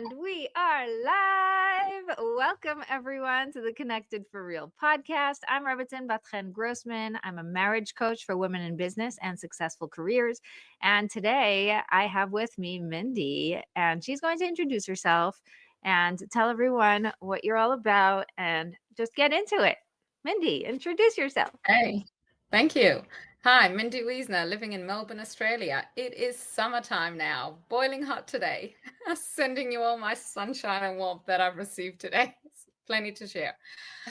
And we are live. Welcome, everyone, to the Connected for Real podcast. I'm Rebbetzin Bat-Chen Grossman. I'm a marriage coach for women in business and successful careers. And today I have with me Mindy, and she's going to introduce herself and tell everyone what you're all about and just get into it. Mindy, introduce yourself. Hey, thank you. Hi, Mindy Wiesner, living in Melbourne, Australia. It is summertime now, boiling hot today. Sending you all my sunshine and warmth that I've received today. It's plenty to share.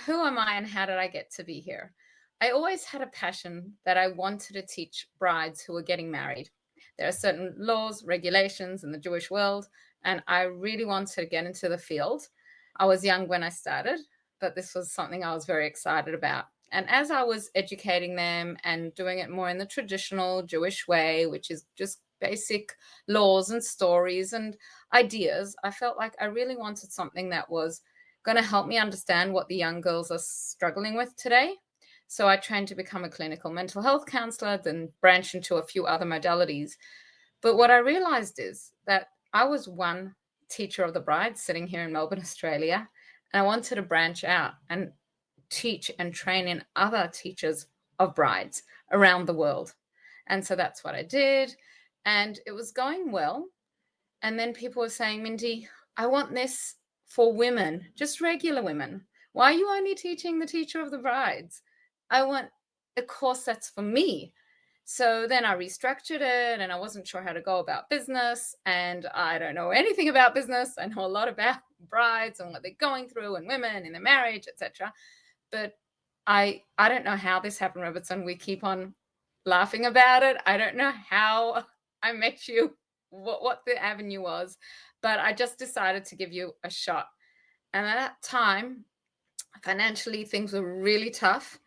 Who am I and how did I get to be here? I always had a passion that I wanted to teach brides who were getting married. There are certain laws, regulations in the Jewish world, and I really wanted to get into the field. I was young when I started, but this was something I was very excited about. And as I was educating them and doing it more in the traditional Jewish way, which is just basic laws and stories and ideas, I felt like I really wanted something that was going to help me understand what the young girls are struggling with today. So I trained to become a clinical mental health counselor, then branched into a few other modalities. But what I realized is that I was one teacher of the bride sitting here in Melbourne, Australia, and I wanted to branch out and teach and train in other teachers of brides around the world. And so that's what I did. And it was going well. And then people were saying, Mindy, I want this for women, just regular women. Why are you only teaching the teacher of the brides? I want a course that's for me. So then I restructured it and I wasn't sure how to go about business. And I don't know anything about business. I know a lot about brides and what they're going through and women in their marriage, etc. But I don't know how this happened, Rebbetzin. We keep on laughing about it. I don't know how I met you, what the avenue was, but I just decided to give you a shot. And at that time, financially, things were really tough.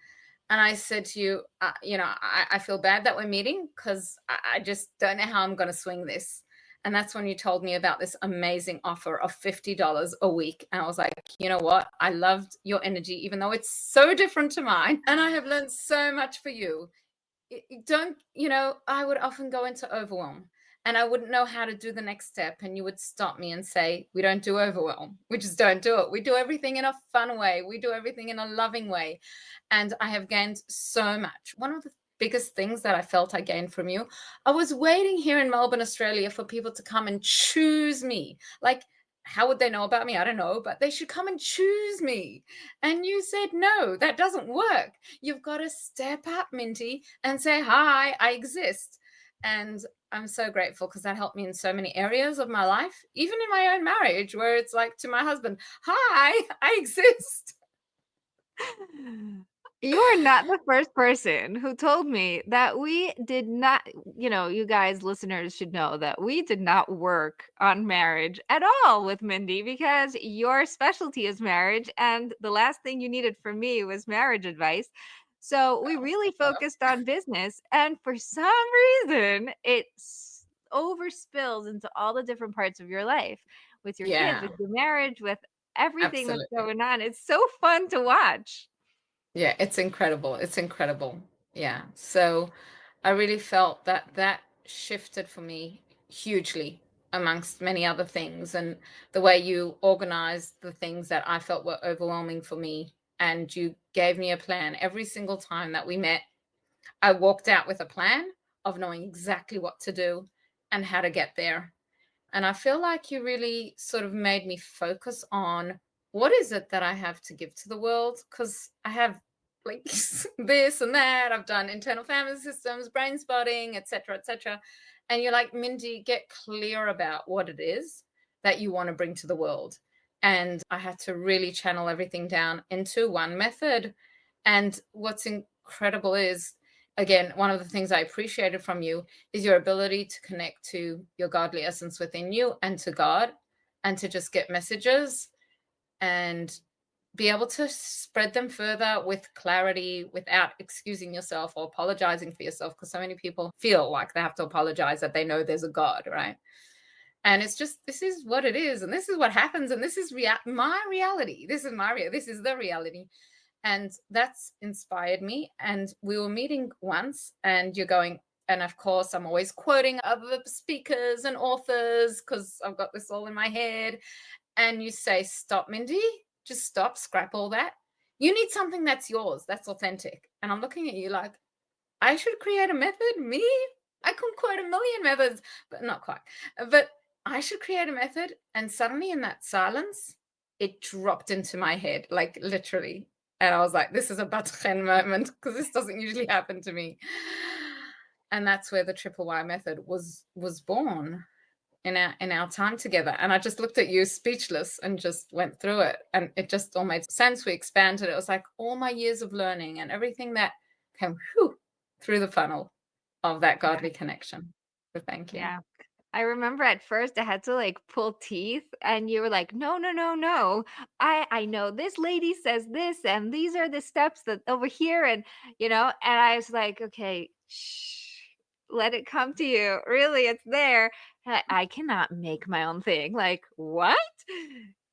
And I said to you, I feel bad that we're meeting because I just don't know how I'm going to swing this. And that's when you told me about this amazing offer of $50 a week. And I was like, you know what? I loved your energy, even though it's so different to mine. And I have learned so much for you. I would often go into overwhelm and I wouldn't know how to do the next step. And you would stop me and say, we don't do overwhelm. We just don't do it. We do everything in a fun way. We do everything in a loving way. And I have gained so much. One of the biggest things that I felt I gained from you, I was waiting here in Melbourne, Australia for people to come and choose me. Like, how would they know about me? I don't know, but they should come and choose me. And you said, no, that doesn't work. You've got to step up, Minty, and say, hi, I exist. And I'm so grateful because that helped me in so many areas of my life, even in my own marriage, where it's like to my husband, hi, I exist. You are not the first person who told me that we did not, you guys, listeners should know that we did not work on marriage at all with Mindy because your specialty is marriage. And the last thing you needed from me was marriage advice. So we really focused on business. And for some reason, it overspills into all the different parts of your life with your kids, Yeah, with your marriage, with everything that's absolutely. going on. It's so fun to watch. Yeah, it's incredible. It's incredible. Yeah. So I really felt that shifted for me hugely amongst many other things. And the way you organized the things that I felt were overwhelming for me. And you gave me a plan every single time that we met. I walked out with a plan of knowing exactly what to do and how to get there. And I feel like you really sort of made me focus on what is it that I have to give to the world? Because I have like this and that. I've done internal family systems, brain spotting, etc., etc. And you're like, Mindy, get clear about what it is that you want to bring to the world. And I had to really channel everything down into one method. And what's incredible is, again, one of the things I appreciated from you is your ability to connect to your godly essence within you and to God, and to just get messages and be able to spread them further with clarity without excusing yourself or apologizing for yourself, because so many people feel like they have to apologize that they know there's a God, right? And it's just, this is what it is, and this is what happens, and this is my reality. This is the reality. And that's inspired me. And we were meeting once and you're going, And of course, I'm always quoting other speakers and authors because I've got this all in my head. And you say, stop, Mindy, just stop, scrap all that. You need something that's yours, that's authentic. And I'm looking at you like, I should create a method? Me? I can quote a million methods, but not quite. But I should create a method. And suddenly in that silence, it dropped into my head, like literally. And I was like, this is a Bat-Chen moment because this doesn't usually happen to me. And that's where the triple Y method was born in our time together. And I just looked at you speechless and just went through it. And it just all made sense. We expanded. It was like all my years of learning and everything that came through the funnel of that Yeah. godly connection. So thank you. Yeah. I remember at first I had to like pull teeth and you were like, "No, no, no, no. I know this lady says this and these are the steps that over here and and I was like, "Okay, shh. Let it come to you. Really, it's there. I cannot make my own thing." Like, "What?"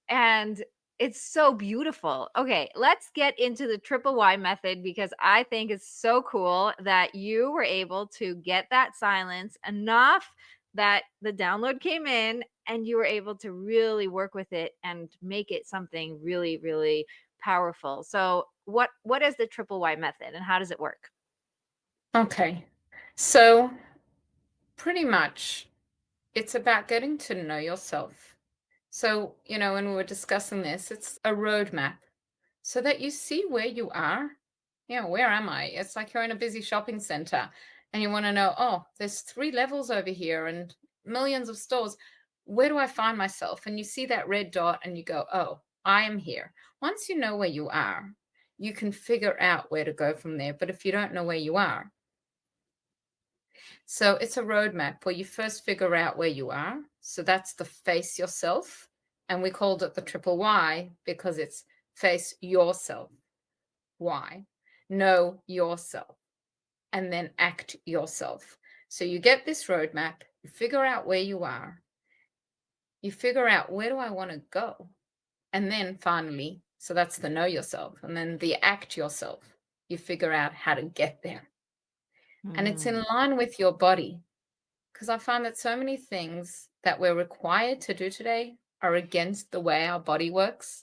And it's so beautiful. Okay, let's get into the triple Y method because I think it's so cool that you were able to get that silence enough that the download came in and you were able to really work with it and make it something really, really powerful. So, what is the triple Y method and how does it work? Okay. So pretty much it's about getting to know yourself. So, when we were discussing this, it's a roadmap so that you see where you are. Where am I? It's like you're in a busy shopping center and you want to know, oh, there's 3 levels over here and millions of stores. Where do I find myself? And you see that red dot and you go, oh, I am here. Once you know where you are, you can figure out where to go from there. But if you don't know where you are, so it's a roadmap where you first figure out where you are. So that's the face yourself. And we called it the triple Y because it's face yourself. Why? Know yourself and then act yourself. So you get this roadmap, you figure out where you are, you figure out where do I want to go? And then finally, so that's the know yourself. And then the act yourself, you figure out how to get there. And it's in Mm, line with your body. Because I find that so many things that we're required to do today are against the way our body works.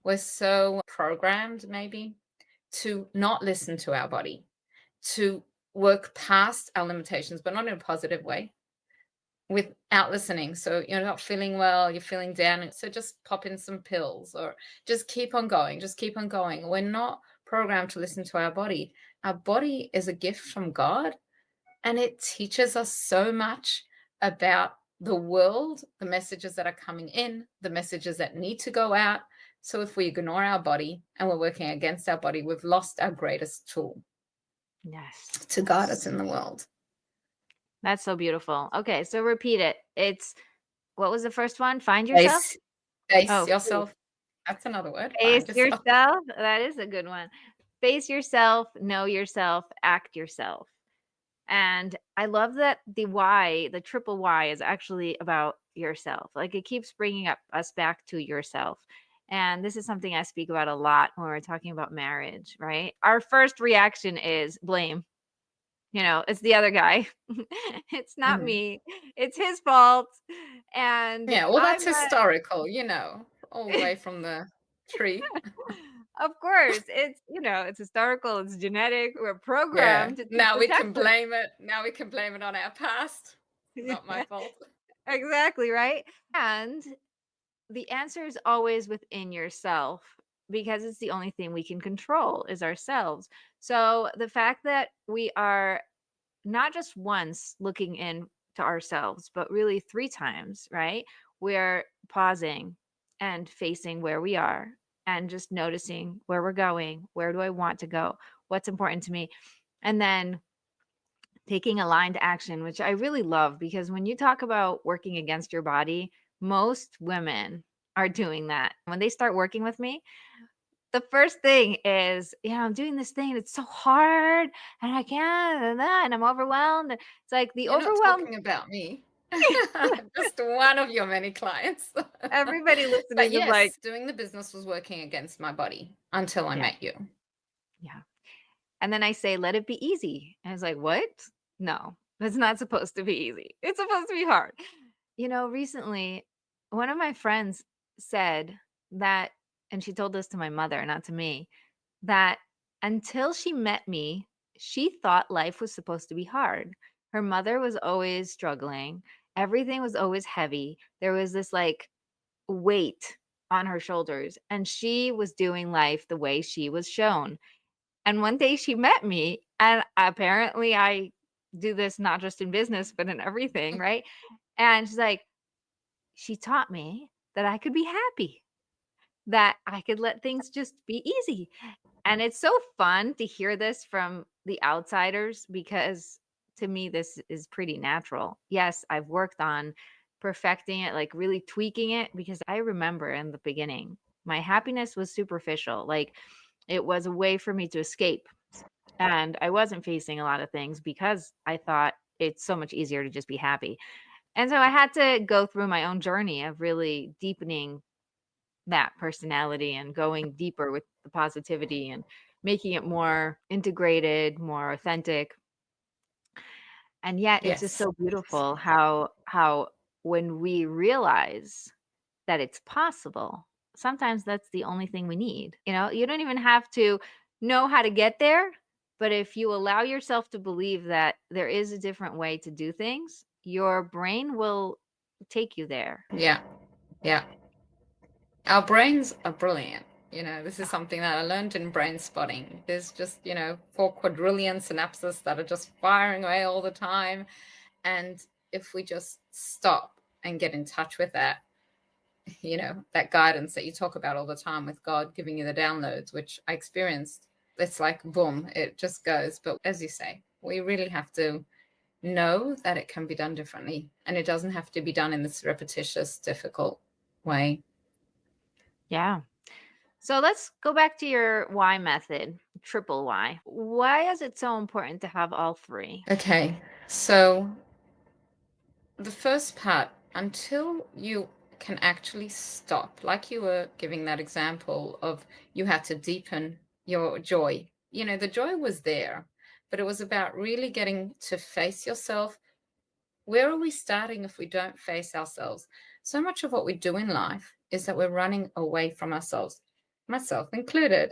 We're so programmed, maybe, to not listen to our body, to work past our limitations, but not in a positive way, without listening. So you're not feeling well, you're feeling down. So just pop in some pills or just keep on going, just keep on going. We're not programmed to listen to our body. Our body is a gift from God and it teaches us so much about the world, the messages that are coming in, the messages that need to go out. So if we ignore our body and we're working against our body, we've lost our greatest tool yes. to guide us in the world. That's so beautiful. Okay, so repeat it. It's what was the first one? Find yourself? Face, face Oh, yourself. That's another word. face Find yourself. yourself. That is a good one. Face yourself, know yourself, act yourself. And I love that the Y, the triple Y, is actually about yourself. Like it keeps bringing up us back to yourself. And this is something I speak about a lot when we're talking about marriage, right? Our first reaction is blame. It's the other guy. It's not Mhm. me. It's his fault. And Yeah, well, that's I'm not. historical, all the way from the tree. Of course, it's historical, it's genetic. We're Yeah. programmed to Now we protect can blame it. Now we can blame it on our past. Not my us. fault. Exactly, right? And the answer is always within yourself because it's the only thing we can control is ourselves. So the fact that we are not just once looking in to ourselves, but really 3 times, right? We're pausing and facing where we are and just noticing where we're going. Where do I want to go? What's important to me? And then taking aligned action, which I really love because when you talk about working against your body, most women are doing that. When they start working with me, the first thing is, I'm doing this thing. It's so hard and I can't and that and I'm overwhelmed. It's like the You're not overwhelmed talking about me. Just one of your many clients. everybody But listening is like, yes, doing the business was working against my body until I yeah, met you. yeah. And then I say, let it be easy. And it's like, what? No. It's not supposed to be easy. It's supposed to be hard. Recently, one of my friends said that, and she told this to my mother, not to me, that until she met me, she thought life was supposed to be hard. Her mother was always struggling. Everything was always heavy. There was this like weight on her shoulders, and she was doing life the way she was shown. And one day she met me, and apparently I do this not just in business, but in everything, right? And she's like, she taught me that I could be happy, that I could let things just be easy. And it's so fun to hear this from the outsiders because to me, this is pretty natural. Yes, I've worked on perfecting it, like really tweaking it, because I remember in the beginning, my happiness was superficial. Like it was a way for me to escape. And I wasn't facing a lot of things because I thought it's so much easier to just be happy. And so I had to go through my own journey of really deepening that personality and going deeper with the positivity and making it more integrated, more authentic. And yet it's just Yes. so beautiful how when we realize that it's possible, sometimes that's the only thing we need. You don't even have to know how to get there, but if you allow yourself to believe that there is a different way to do things, your brain will take you there. Yeah. Yeah. Our brains are brilliant. This is something that I learned in brain spotting. There's just, 4 quadrillion synapses that are just firing away all the time. And if we just stop and get in touch with that, that guidance that you talk about all the time with God giving you the downloads, which I experienced, it's like boom, it just goes. But as you say, we really have to know that it can be done differently, and it doesn't have to be done in this repetitious, difficult way. Yeah. So let's go back to your why method, triple why. Why is it so important to have all three? Okay, so the first part, until you can actually stop, like you were giving that example of you had to deepen your joy. The joy was there, but it was about really getting to face yourself. Where are we starting if we don't face ourselves? So much of what we do in life is that we're running away from ourselves, myself included.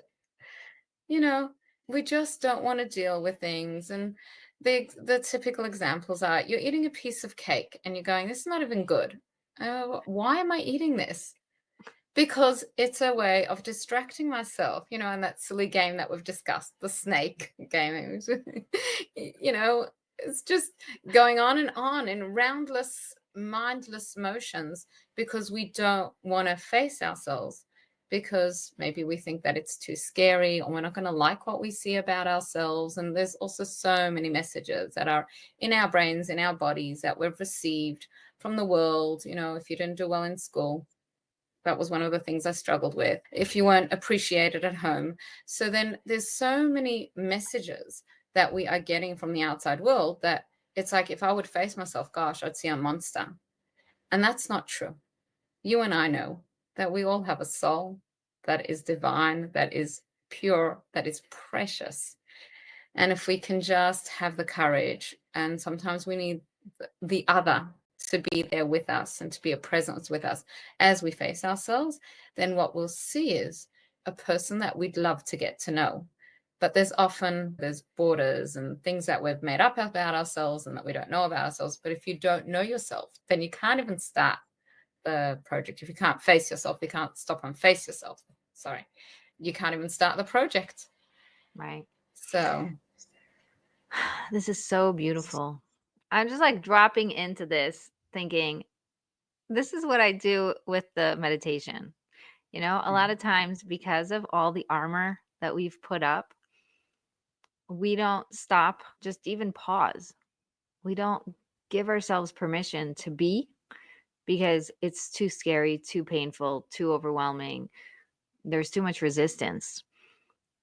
You know, we just don't want to deal with things. And the typical examples are you're eating a piece of cake and you're going, this is not even good. Why am I eating this? Because it's a way of distracting myself, in that silly game that we've discussed, the snake game. you know, it's just going on in roundless, mindless motions because we don't want to face ourselves, because maybe we think that it's too scary or we're not going to like what we see about ourselves. And there's also so many messages that are in our brains, in our bodies, that we've received from the world. If you didn't do well in school, that was one of the things I struggled with. If you weren't appreciated at home. So then there's so many messages that we are getting from the outside world that it's like, if I would face myself, gosh, I'd see a monster. And that's not true. You and I know that we all have a soul that is divine, that is pure, that is precious. And if we can just have the courage, and sometimes we need the other to be there with us and to be a presence with us as we face ourselves, then what we'll see is a person that we'd love to get to know. But there's borders and things that we've made up about ourselves and that we don't know about ourselves. But if you don't know yourself, then you can't even start the project. If you can't face yourself, you can't stop and face yourself. Sorry. You can't even start the project. Right. So This is so beautiful. I'm just like dropping into this thinking, this is what I do with the meditation. A lot of times because of all the armor that we've put up, we don't stop, just even pause. We don't give ourselves permission to be because it's too scary, too painful, too overwhelming. There's too much resistance.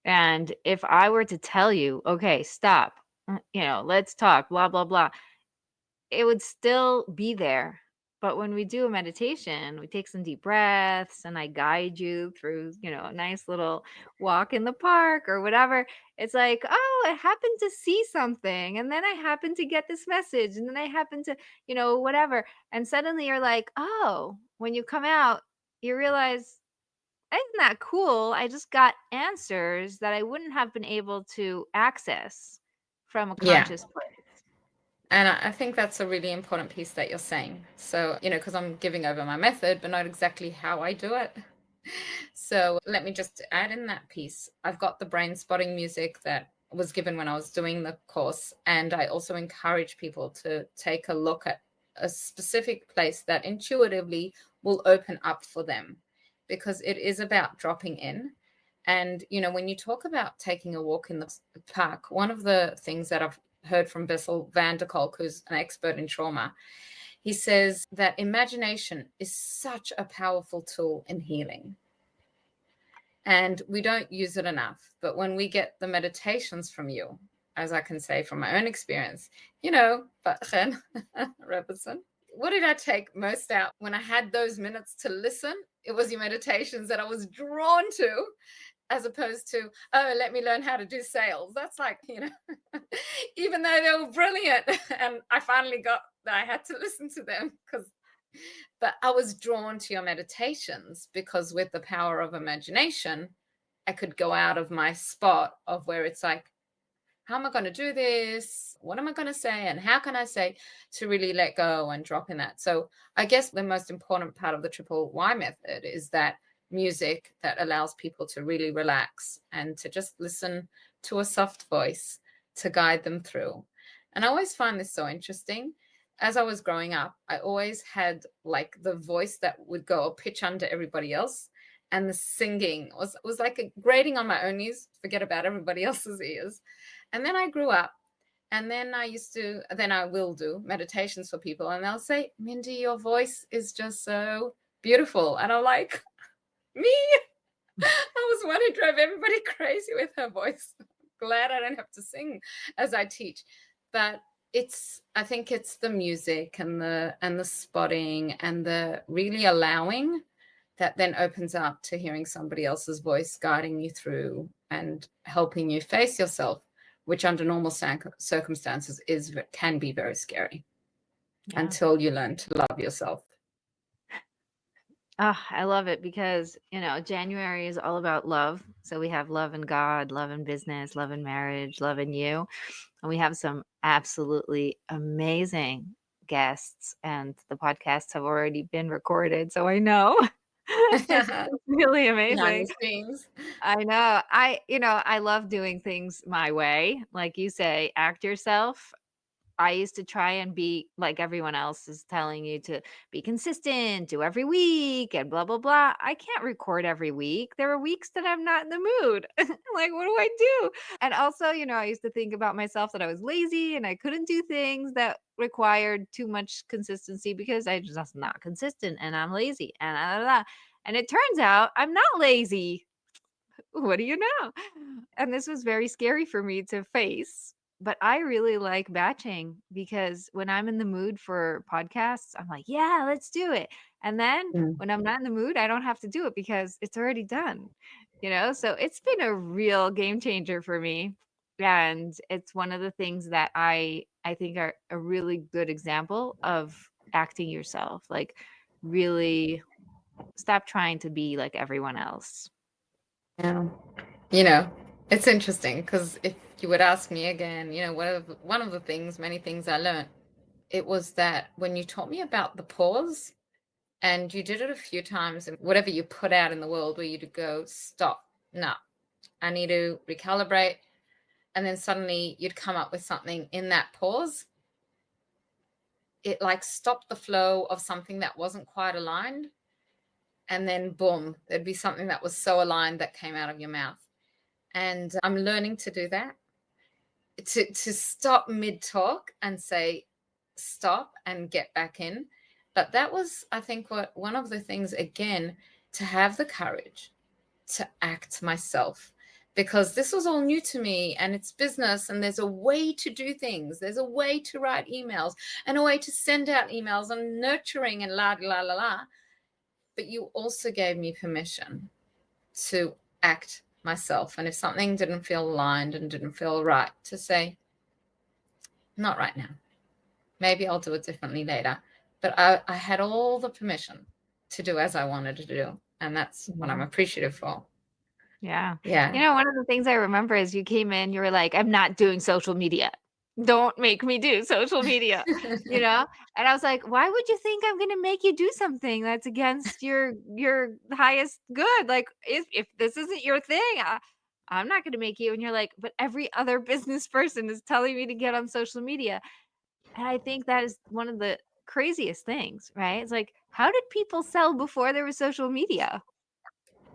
And if I were to tell you, okay, stop, let's talk, blah, blah, blah, it would still be there. But when we do a meditation, we take some deep breaths and I guide you through, a nice little walk in the park or whatever. It's like, oh, oh, I happened to see something, and then I happened to get this message, and then I happened to, whatever. And suddenly you're like, oh, when you come out, you realize, isn't that cool? I just got answers that I wouldn't have been able to access from a Yeah. conscious place. And I think that's a really important piece that you're saying. So, because I'm giving over my method, but not exactly how I do it. So let me just add in that piece. I've got the brain spotting music that was given when I was doing the course. And I also encourage people to take a look at a specific place that intuitively will open up for them, because it is about dropping in. And, when you talk about taking a walk in the park, one of the things that I've heard from Bessel van der Kolk, who's an expert in trauma, he says that imagination is such a powerful tool in healing. And we don't use it enough. But when we get the meditations from you, as I can say from my own experience, Bat-Chen, Rebbetzin, what did I take most out when I had those minutes to listen? It was your meditations that I was drawn to, as opposed to, oh, let me learn how to do sales. That's like, even though they were brilliant, and I finally got that I had to listen to them, but I was drawn to your meditations because with the power of imagination, I could go out of my spot of where it's like, how am I going to do this? What am I going to say? And how can I say, to really let go and drop in that? So I guess the most important part of the triple Y method is that music that allows people to really relax and to just listen to a soft voice to guide them through. And I always find this so interesting. As I was growing up, I always had like the voice that would go a pitch under everybody else. And the singing was like a grating on my own ears, forget about everybody else's ears. And then I grew up, and then I will do meditations for people, and they'll say, Mindy, your voice is just so beautiful. And I'm like, me? I was one who drove everybody crazy with her voice. Glad I don't have to sing as I teach. But I think it's the music and the spotting and the really allowing that then opens up to hearing somebody else's voice guiding you through and helping you face yourself, which under normal circumstances can be very scary until you learn to love yourself. Oh, I love it because, January is all about love. So we have love in God, love in business, love in marriage, love in you. And we have some absolutely amazing guests, and the podcasts have already been recorded. So I know it's really Behind amazing. the scenes. I know. I love doing things my way. Like you say, act yourself. I used to try and be like everyone else is telling you to be consistent, do every week, and blah, blah, blah. I can't record every week. There are weeks that I'm not in the mood. Like, what do I do? And also, I used to think about myself that I was lazy and I couldn't do things that required too much consistency because I just not consistent and I'm lazy and blah, blah, blah. And it turns out I'm not lazy. What do you know? And this was very scary for me to face. But I really like batching because when I'm in the mood for podcasts, I'm like, yeah, let's do it. And then Mm. when I'm not in the mood, I don't have to do it because it's already done. So it's been a real game changer for me. And it's one of the things that I think are a really good example of acting yourself. Like really stop trying to be like everyone else. Yeah. You know, it's interesting because if you would ask me again, one of the things, many things I learned, it was that when you taught me about the pause, and you did it a few times, and whatever you put out in the world where you to go, stop, no, I need to recalibrate. And then suddenly you'd come up with something in that pause. It like stopped the flow of something that wasn't quite aligned. And then boom, there'd be something that was so aligned that came out of your mouth. And I'm learning to do that, to stop mid-talk and say, stop and get back in. But that was, I think, one of the things, again, to have the courage to act myself, because this was all new to me and it's business, and there's a way to do things. There's a way to write emails and a way to send out emails and nurturing and la, la. But you also gave me permission to act myself. And if something didn't feel aligned and didn't feel right, to say, not right now. Maybe I'll do it differently later. But I had all the permission to do as I wanted to do. And that's what I'm Yeah. appreciative for. Yeah. Yeah. One of the things I remember is you came in, you were like, I'm not doing social media. Don't make me do social media, you know? And I was like, why would you think I'm gonna make you do something that's against your highest good? Like, if this isn't your thing, I'm not gonna make you. And you're like, but every other business person is telling me to get on social media. And I think that is one of the craziest things, right? It's like, how did people sell before there was social media?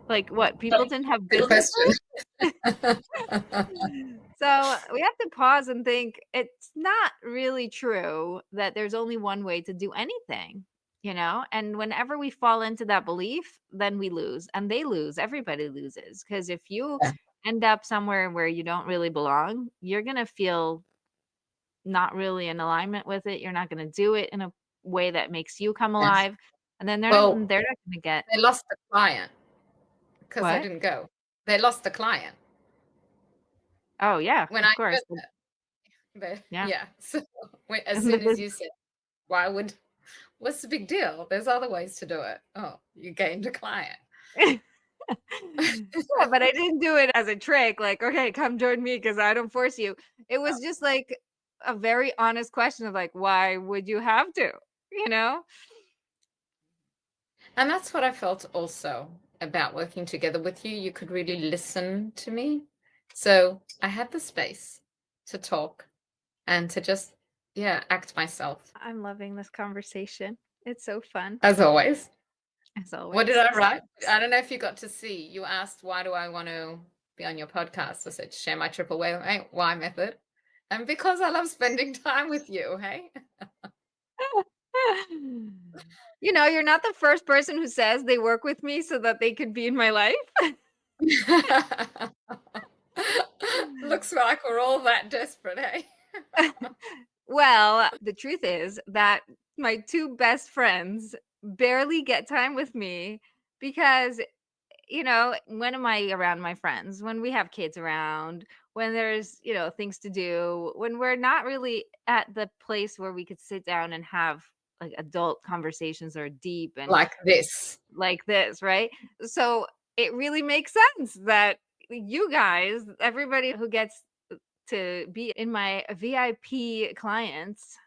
Like what? People didn't have Good businesses? question. So we have to pause and think it's not really true that there's only one way to do anything, you know? And whenever we fall into that belief, then we lose and they lose. Everybody loses. Because if you Yeah. end up somewhere where you don't really belong, you're going to feel not really in alignment with it. You're not going to do it in a way that makes you come Yes. alive. And then Well, they're not going to get they lost the client because I what? didn't go. They lost the client Oh, yeah, when of I course. said that. But Yeah. yeah, so as And the soon as business. you said, what's the big deal? There's other ways to do it. Oh, you gained a client. Yeah, but I didn't do it as a trick, like, "Okay, come join me because I don't force you." It was just, like, a very honest question of, like, "Why would you have to?" You know? And that's what I felt also about working together with you. You could really listen to me. So I had the space to talk and to just, yeah, act myself, I'm loving this conversation. It's so fun, as always. as What did always. I write? I don't know if you got to see. You asked, why do I want to be on your podcast? I said, share my triple why method. And because I love spending time with you, hey? You're not the first person who says they work with me so that they could be in my life. Looks like we're all that desperate, hey? Well, the truth is that my 2 best friends barely get time with me because when am I around my friends? When we have kids around, when there's, things to do, when we're not really at the place where we could sit down and have like adult conversations or deep and Like this. like this, right? So it really makes sense that you guys, everybody who gets to be in my VIP clients,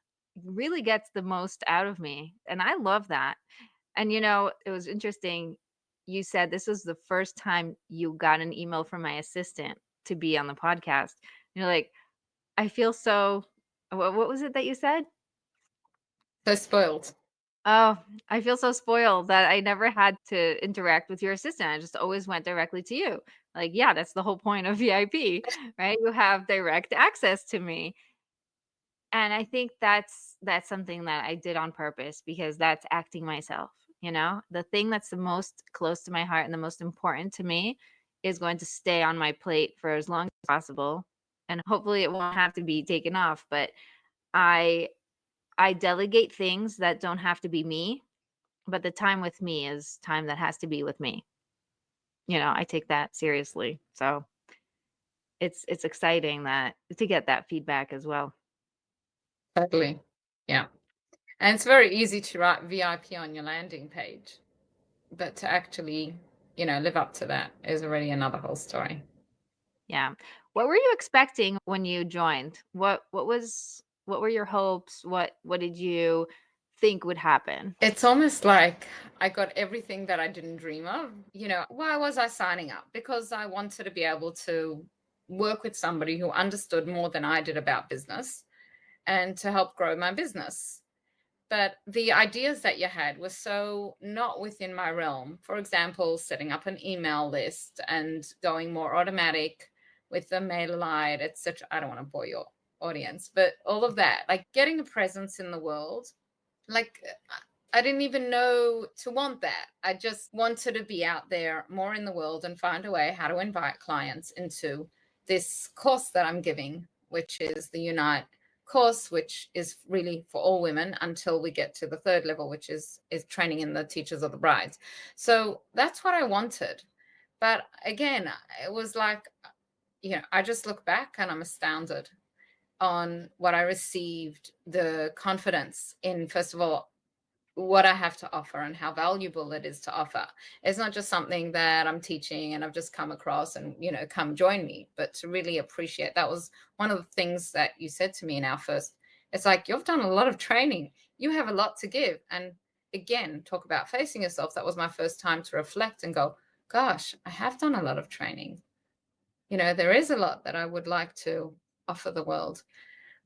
really gets the most out of me. And I love that. And it was interesting. You said this was the first time you got an email from my assistant to be on the podcast. You're like, I feel so. What was it that you said? So spoiled. Oh, I feel so spoiled that I never had to interact with your assistant. I just always went directly to you. Like, yeah, that's the whole point of VIP, right? You have direct access to me. And I think that's something that I did on purpose because that's acting myself, The thing that's the most close to my heart and the most important to me is going to stay on my plate for as long as possible. And hopefully it won't have to be taken off, but I I delegate things that don't have to be me, but the time with me is time that has to be with me. I take that seriously. So it's exciting that to get that feedback as well. Totally. Yeah. And it's very easy to write VIP on your landing page, but to actually, live up to that is already another whole story. Yeah. What were you expecting when you joined? What were your hopes? What did you think would happen? It's almost like I got everything that I didn't dream of. Why was I signing up? Because I wanted to be able to work with somebody who understood more than I did about business and to help grow my business. But the ideas that you had were so not within my realm. For example, setting up an email list and going more automatic with the MailerLite, etc. I don't want to bore your audience, but all of that, like getting a presence in the world, like I didn't even know to want that. I just wanted to be out there more in the world and find a way how to invite clients into this course that I'm giving, which is the Unite course, which is really for all women until we get to the third level, which is training in the teachers of the brides. So that's what I wanted. But again, it was like, I just look back and I'm astounded on what I received, the confidence in, first of all, what I have to offer and how valuable it is to offer. It's not just something that I'm teaching and I've just come across and, come join me, but to really appreciate. That was one of the things that you said to me in our first. It's like, you've done a lot of training. You have a lot to give. And again, talk about facing yourself. That was my first time to reflect and go, gosh, I have done a lot of training. There is a lot that I would like to offer the world.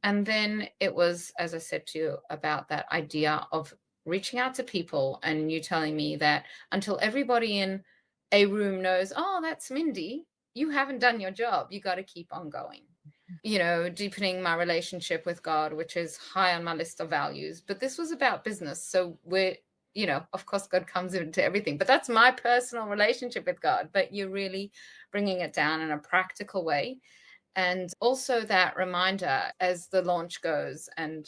And then it was, as I said to you, about that idea of reaching out to people and you telling me that until everybody in a room knows, oh, that's Mindy, you haven't done your job. You got to keep on going. Deepening my relationship with God, which is high on my list of values. But this was about business. So of course, God comes into everything, but that's my personal relationship with God. But you're really bringing it down in a practical way. And also that reminder as the launch goes and,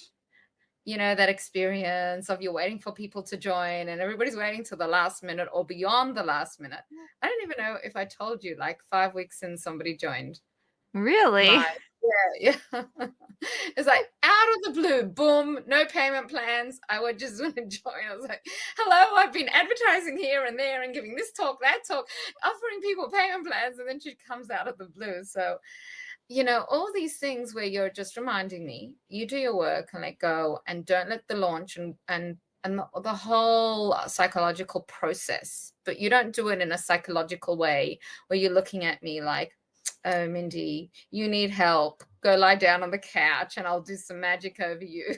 that experience of you're waiting for people to join and everybody's waiting till the last minute or beyond the last minute. I don't even know if I told you, like 5 weeks since somebody joined. Really? Yeah. It's like out of the blue, boom, no payment plans. I would just want to join. I was like, hello, I've been advertising here and there and giving this talk, that talk, offering people payment plans. And then she comes out of the blue. So, all these things where you're just reminding me, you do your work and let go and don't let the launch and the whole psychological process, but you don't do it in a psychological way where you're looking at me like, oh, Mindy, you need help. Go lie down on the couch and I'll do some magic over you,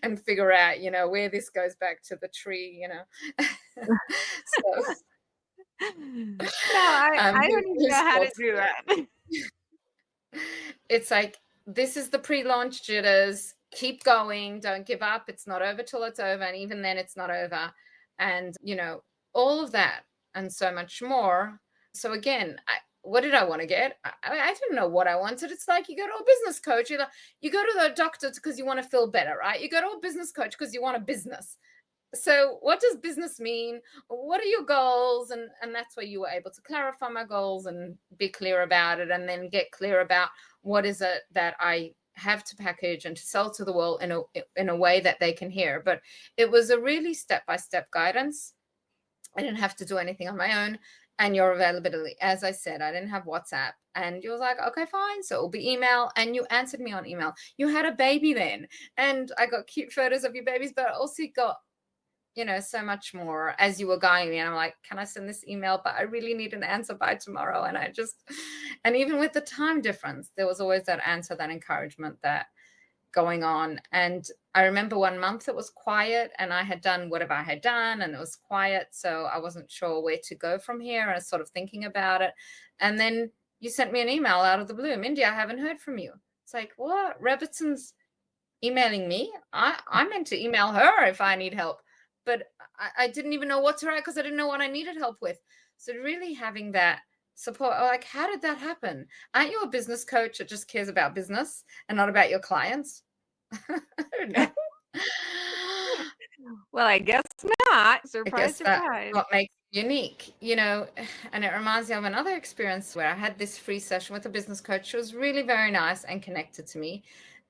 and figure out, where this goes back to the tree, So No, I don't even know who's how to thoughts do that. it's like, this is the pre-launch jitters. Keep going. Don't give up. It's not over till it's over. And even then it's not over. And, all of that and so much more. So again, what did I want to get? I didn't know what I wanted. It's like you go to a business coach. You go to the doctor because you want to feel better, right? You go to a business coach because you want a business. So what does business mean? What are your goals? And that's where you were able to clarify my goals and be clear about it, and then get clear about what is it that I have to package and to sell to the world in a way that they can hear. But it was a really step-by-step guidance. I didn't have to do anything on my own. And your availability, as I said, I didn't have WhatsApp. And you was like, okay, fine. So it'll be email. And you answered me on email. You had a baby then. And I got cute photos of your babies, but I also got so much more as you were guiding me. And I'm like, can I send this email? But I really need an answer by tomorrow. And even with the time difference, there was always that answer, that encouragement, that going on. And I remember one month it was quiet and I had done whatever I had done and it was quiet. So I wasn't sure where to go from here. And I was sort of thinking about it. And then you sent me an email out of the blue. Mindy, I haven't heard from you. It's like, what? Rebetzin's emailing me? I meant to email her if I need help. But I didn't even know what to write because I didn't know what I needed help with. So really having that support, like, how did that happen? Aren't you a business coach that just cares about business and not about your clients? I don't know. Well, I guess not. I Surprise, guess that's surprise. what makes it unique, and it reminds me of another experience where I had this free session with a business coach who was really very nice and connected to me.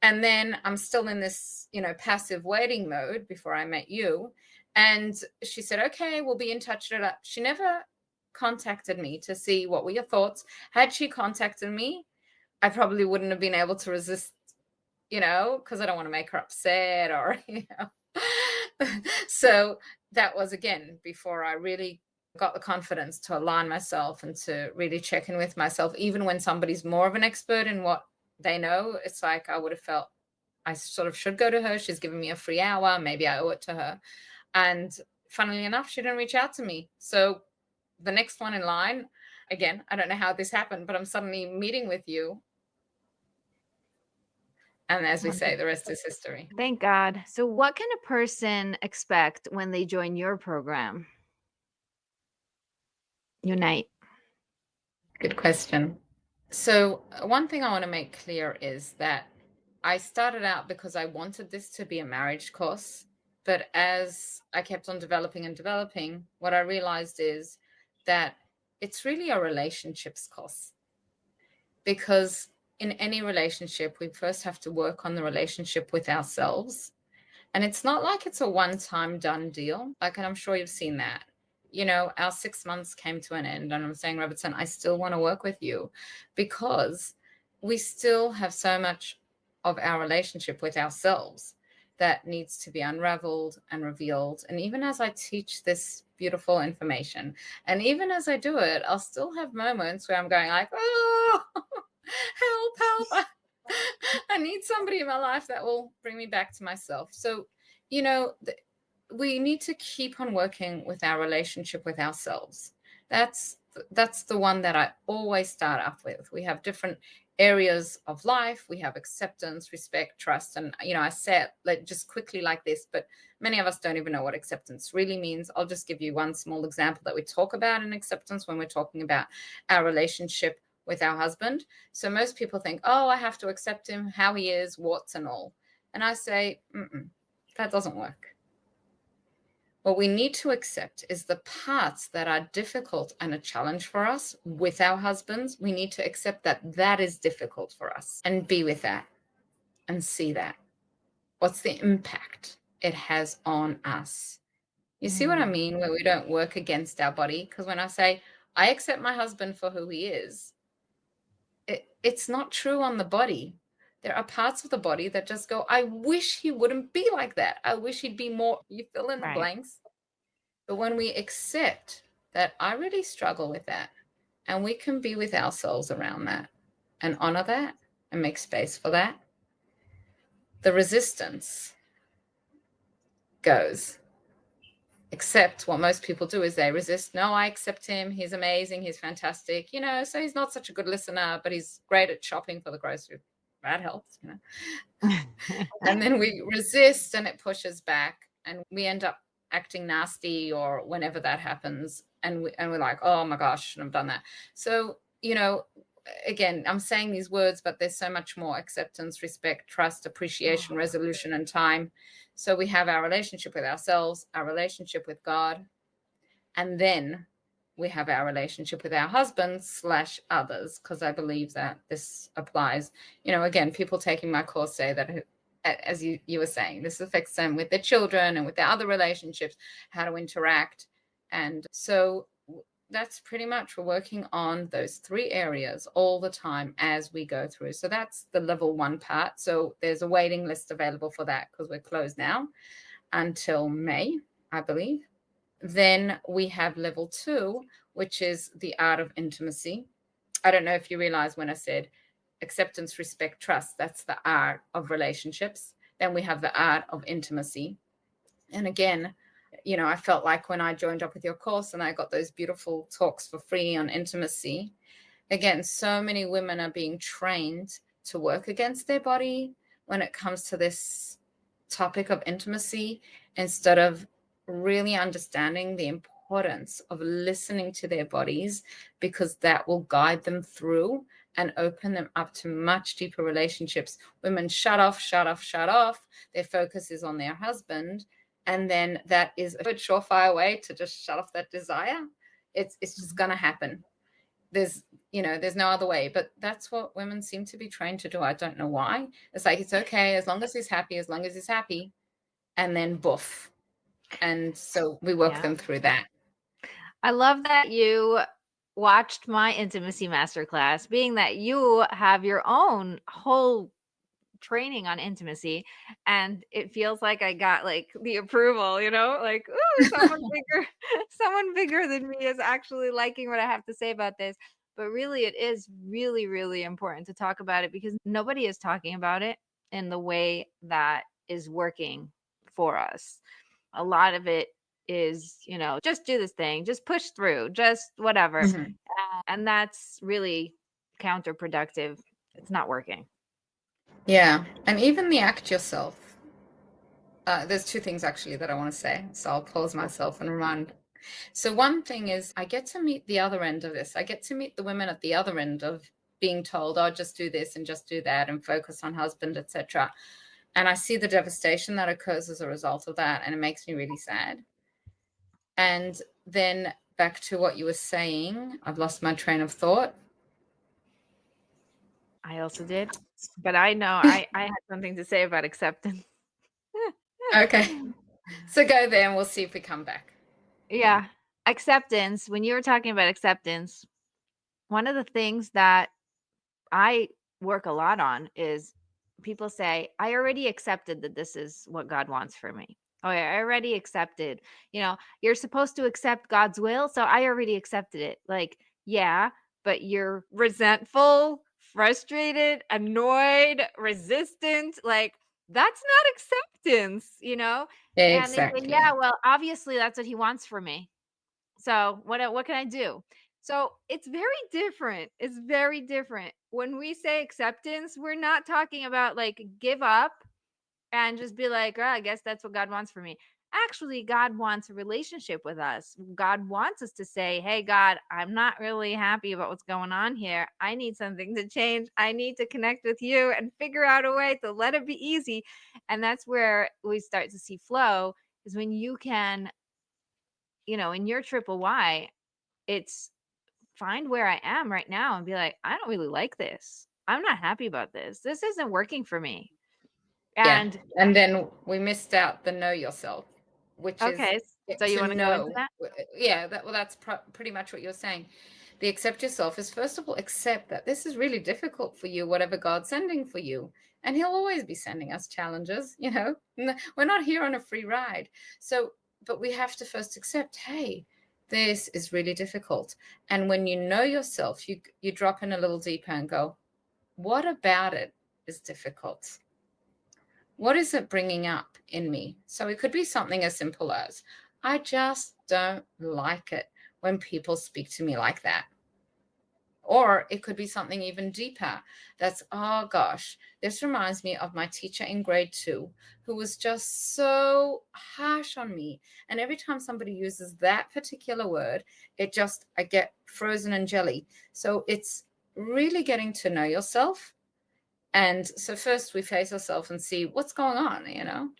And then I'm still in this, passive waiting mode before I met you. And she said, okay, we'll be in touch. She never contacted me to see what were your thoughts. Had she contacted me, I probably wouldn't have been able to resist, because I don't want to make her upset or, So that was, again, before I really got the confidence to align myself and to really check in with myself. Even when somebody's more of an expert in what they know, it's like I would have felt I sort of should go to her. She's given me a free hour. Maybe I owe it to her. And funnily enough, she didn't reach out to me. So the next one in line, again, I don't know how this happened, but I'm suddenly meeting with you. And as we say, the rest is history. Thank God. So what can a person expect when they join your program? Unite. Good question. So one thing I want to make clear is that I started out because I wanted this to be a marriage course. But as I kept on developing and developing, what I realized is that it's really a relationships course, because in any relationship, we first have to work on the relationship with ourselves. And it's not like it's a one-time done deal. Like, and I'm sure you've seen that. You know, our 6 months came to an end, and I'm saying, Rebbetzin, I still want to work with you, because we still have so much of our relationship with ourselves that needs to be unraveled and revealed. And even as I teach this beautiful information, and even as I do it, I'll still have moments where I'm going like, oh, help. I need somebody in my life that will bring me back to myself. So, you know, we need to keep on working with our relationship with ourselves. That's the one that I always start off with. We have different areas of life. We have acceptance, respect, trust. And, you know, I say it like just quickly like this, but many of us don't even know what acceptance really means. I'll just give you one small example that we talk about in acceptance when we're talking about our relationship with our husband. So most people think, oh, I have to accept him how he is, warts and all. And I say, that doesn't work. What we need to accept is the parts that are difficult and a challenge for us with our husbands. We need to accept that that is difficult for us and be with that and see that. What's the impact it has on us? You see what I mean? Where we don't work against our body. Because when I say, I accept my husband for who he is, it's not true on the body. There are parts of the body that just go, I wish he wouldn't be like that. I wish he'd be more, you fill in the blanks. But when we accept that I really struggle with that, and we can be with ourselves around that and honor that and make space for that, the resistance goes. Except what most people do is they resist. No, I accept him. He's amazing. He's fantastic. You know, so he's not such a good listener, but he's great at shopping for the grocery. That helps, you know. And then we resist, and it pushes back, and we end up acting nasty or whenever that happens. And we're like, oh my gosh, I shouldn't have done that. So, you know, again, I'm saying these words, but there's so much more: acceptance, respect, trust, appreciation, resolution, and time. So we have our relationship with ourselves, our relationship with God, and then we have our relationship with our husbands / others, because I believe that this applies. You know, again, people taking my course say that, as you were saying, this affects them with their children and with their other relationships, how to interact. And so that's pretty much, we're working on those 3 areas all the time as we go through. So that's the level 1 part. So there's a waiting list available for that, because we're closed now until May, I believe. Then we have level 2, which is the art of intimacy. I don't know if you realize when I said acceptance, respect, trust, that's the art of relationships. Then we have the art of intimacy. And again, you know, I felt like when I joined up with your course and I got those beautiful talks for free on intimacy, again, so many women are being trained to work against their body when it comes to this topic of intimacy, instead of really understanding the importance of listening to their bodies, because that will guide them through and open them up to much deeper relationships. Women shut off. Their focus is on their husband. And then that is a good surefire way to just shut off that desire. It's just going to happen. There's no other way. But that's what women seem to be trained to do. I don't know why. It's like, it's okay as long as he's happy, and then boof. And so we work them through that. I love that you watched my intimacy masterclass, being that you have your own whole training on intimacy, and it feels like I got like the approval, you know, like, ooh, someone bigger than me is actually liking what I have to say about this. But really, it is really, really important to talk about it, because nobody is talking about it in the way that is working for us. A lot of it is, you know, just do this thing, just push through, just whatever. And that's really counterproductive. It's not working. Yeah. And even the act yourself. There's 2 things actually that I want to say. So I'll pause myself and remind. So one thing is, I get to meet the other end of this. I get to meet the women at the other end of being told, oh, just do this and just do that and focus on husband, etc. And I see the devastation that occurs as a result of that, and it makes me really sad. And then back to what you were saying. I've lost my train of thought. I also did, but I know I had something to say about acceptance. Okay. So go there and we'll see if we come back. Yeah, acceptance. When you were talking about acceptance, one of the things that I work a lot on is people say, I already accepted that this is what God wants for me. Oh, yeah, I already accepted. You're supposed to accept God's will. So I already accepted it. Like, yeah, but you're resentful, frustrated, annoyed, resistant. Like, that's not acceptance. And they say, yeah, Exactly. well, obviously that's what he wants for me. So what can I do? So it's very different. It's very different. When we say acceptance, we're not talking about like give up and just be like, oh, I guess that's what God wants for me. Actually, God wants a relationship with us. God wants us to say, hey, God, I'm not really happy about what's going on here. I need something to change. I need to connect with you and figure out a way to let it be easy. And that's where we start to see flow, is when you can, in your triple Y, it's find where I am right now and be like, I don't really like this. I'm not happy about this. This isn't working for me. Yeah. And And then we missed out the know yourself, which is okay, so get you to want to go into know. that? Yeah, that's pretty much what you're saying. The accept yourself is, first of all, accept that this is really difficult for you, whatever God's sending for you. And he'll always be sending us challenges, We're not here on a free ride. So, but we have to first accept, hey, this is really difficult. And when you know yourself, you drop in a little deeper and go, what about it is difficult? What is it bringing up in me? So it could be something as simple as, I just don't like it when people speak to me like that. Or it could be something even deeper. That's, oh gosh, this reminds me of my teacher in grade 2, who was just so harsh on me. And every time somebody uses that particular word, I get frozen in jelly. So it's really getting to know yourself. And so first we face ourselves and see what's going on,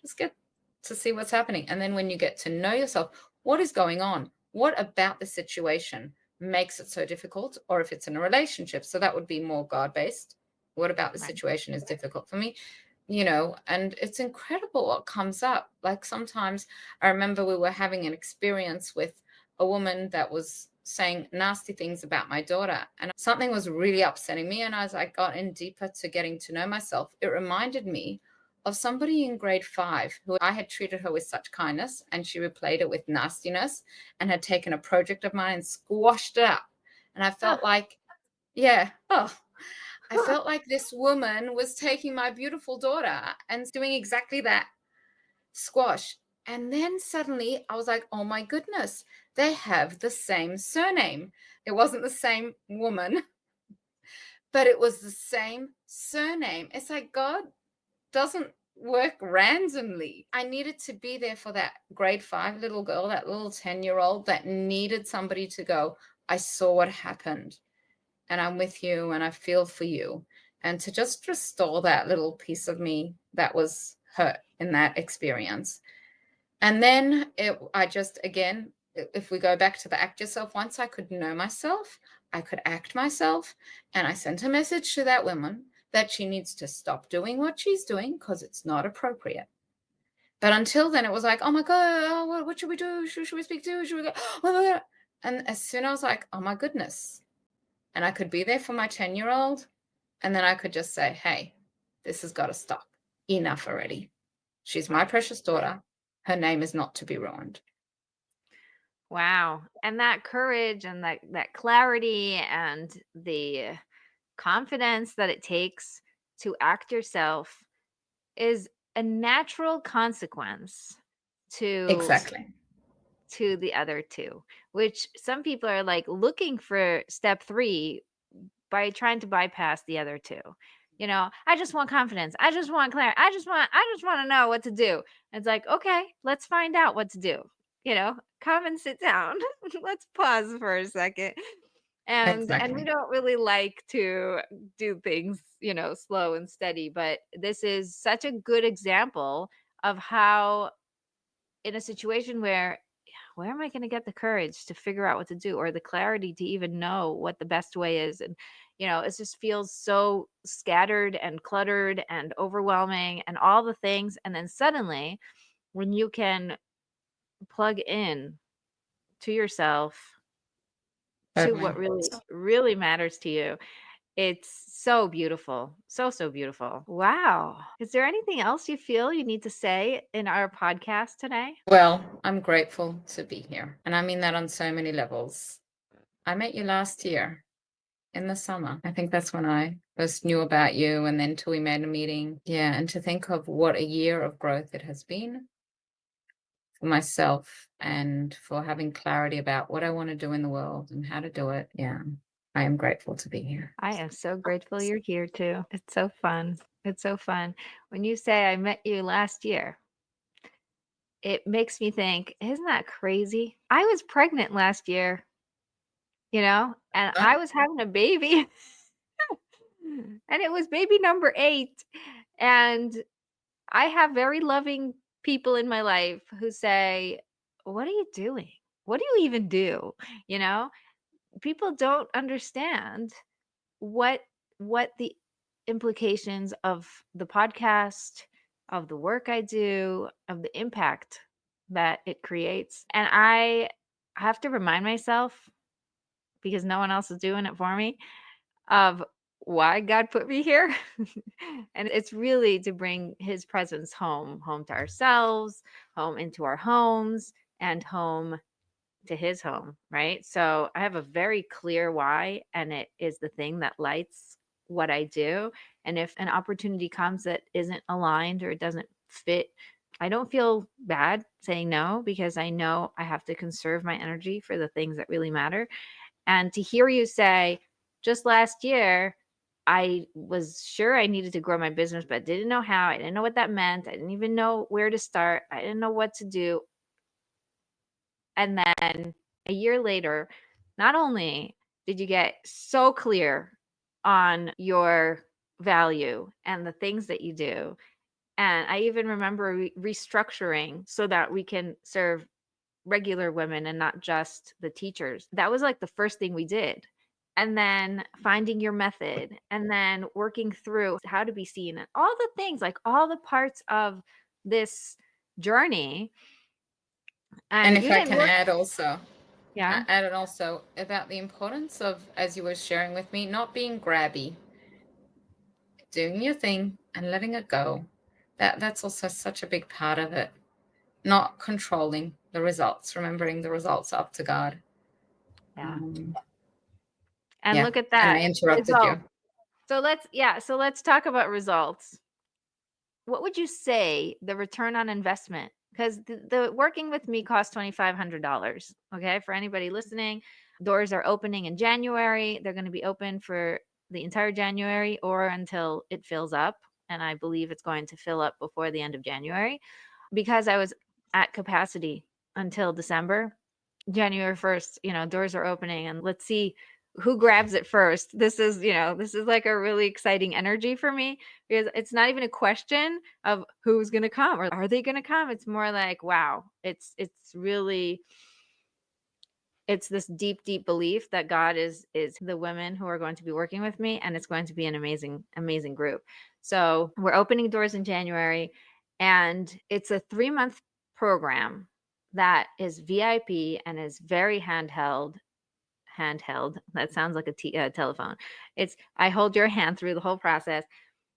just get to see what's happening. And then when you get to know yourself, what is going on? What about the situation makes it so difficult? Or if it's in a relationship, so that would be more God-based. What about the Right. situation is difficult for me? And it's incredible what comes up. Like sometimes I remember we were having an experience with a woman that was saying nasty things about my daughter, and something was really upsetting me. And as I got in deeper to getting to know myself, it reminded me of somebody in grade 5 who I had treated her with such kindness, and she replayed it with nastiness and had taken a project of mine and squashed it up. And I felt like, yeah, I felt like this woman was taking my beautiful daughter and doing exactly that, squash. And then suddenly I was like, oh my goodness, they have the same surname. It wasn't the same woman, but it was the same surname. It's like God doesn't work randomly. I needed to be there for that grade 5 little girl, that little 10-year-old that needed somebody to go, I saw what happened and I'm with you and I feel for you. And to just restore that little piece of me that was hurt in that experience. And then again, if we go back to the act yourself, once I could know myself, I could act myself. And I sent a message to that woman that she needs to stop doing what she's doing because it's not appropriate. But until then, it was like, oh my God, what should we do? Should we speak to? Should we go? Oh my God. And as soon as I was like, oh my goodness. And I could be there for my 10-year-old. And then I could just say, hey, this has got to stop. Enough already. She's my precious daughter. Her name is not to be ruined. Wow. And that courage and that clarity and the confidence that it takes to act yourself is a natural consequence to Exactly. the other two, which some people are like looking for step 3 by trying to bypass the other two. I just want confidence. I just want clarity. I just want to know what to do. And it's like, okay, let's find out what to do. Come and sit down. Let's pause for a second. And we Exactly. don't really like to do things, slow and steady, but this is such a good example of how in a situation where where am I going to get the courage to figure out what to do, or the clarity to even know what the best way is? And, it just feels so scattered and cluttered and overwhelming and all the things. And then suddenly, when you can plug in to yourself, to Totally. what really matters to you, it's so beautiful. So, so beautiful. Wow. Is there anything else you feel you need to say in our podcast today? Well, I'm grateful to be here. And I mean that on so many levels. I met you last year in the summer. I think that's when I first knew about you, and then till we made a meeting. Yeah, and to think of what a year of growth it has been for myself and for having clarity about what I want to do in the world and how to do it. Yeah, I am grateful to be here. I am so grateful you're here too. It's so fun. It's so fun. When you say I met you last year, it makes me think, isn't that crazy? I was pregnant last year, and Huh? I was having a baby. And it was baby number 8. And I have very loving people in my life who say, "What are you doing? What do you even do?" You know? People don't understand what the implications of the podcast, of the work I do, of the impact that it creates. And I have to remind myself, because no one else is doing it for me, of why God put me here. And it's really to bring his presence home to ourselves, home into our homes, and home to his home, right? So I have a very clear why, and it is the thing that lights what I do. And if an opportunity comes that isn't aligned or it doesn't fit, I don't feel bad saying no, because I know I have to conserve my energy for the things that really matter. And to hear you say, just last year, I was sure I needed to grow my business, but didn't know how. I didn't know what that meant. I didn't even know where to start. I didn't know what to do. And then a year later, not only did you get so clear on your value and the things that you do, and I even remember restructuring so that we can serve regular women and not just the teachers. That was like the first thing we did. And then finding your method, and then working through how to be seen, and all the things, like all the parts of this journey. And And if you I didn't can work. add also, Yeah. add it also about the importance of, as you were sharing with me, not being grabby, doing your thing and letting it go. That's also such a big part of it. Not controlling the results, remembering the results are up to God. Yeah. Um, And yeah, look at and that. I interrupted Results. you. So let's talk about results. What would you say the return on investment? Because the working with me costs $2,500. Okay, for anybody listening, doors are opening in January. They're going to be open for the entire January or until it fills up, and I believe it's going to fill up before the end of January, because I was at capacity until December. January 1st, doors are opening, and let's see who grabs it first. This is like a really exciting energy for me, because it's not even a question of who's going to come or are they going to come. It's more like, wow, it's really, it's this deep, deep belief that God is the women who are going to be working with me, and it's going to be an amazing, amazing group. So we're opening doors in January, and it's a 3-month program that is VIP and is very handheld. That sounds like a telephone. It's, I hold your hand through the whole process.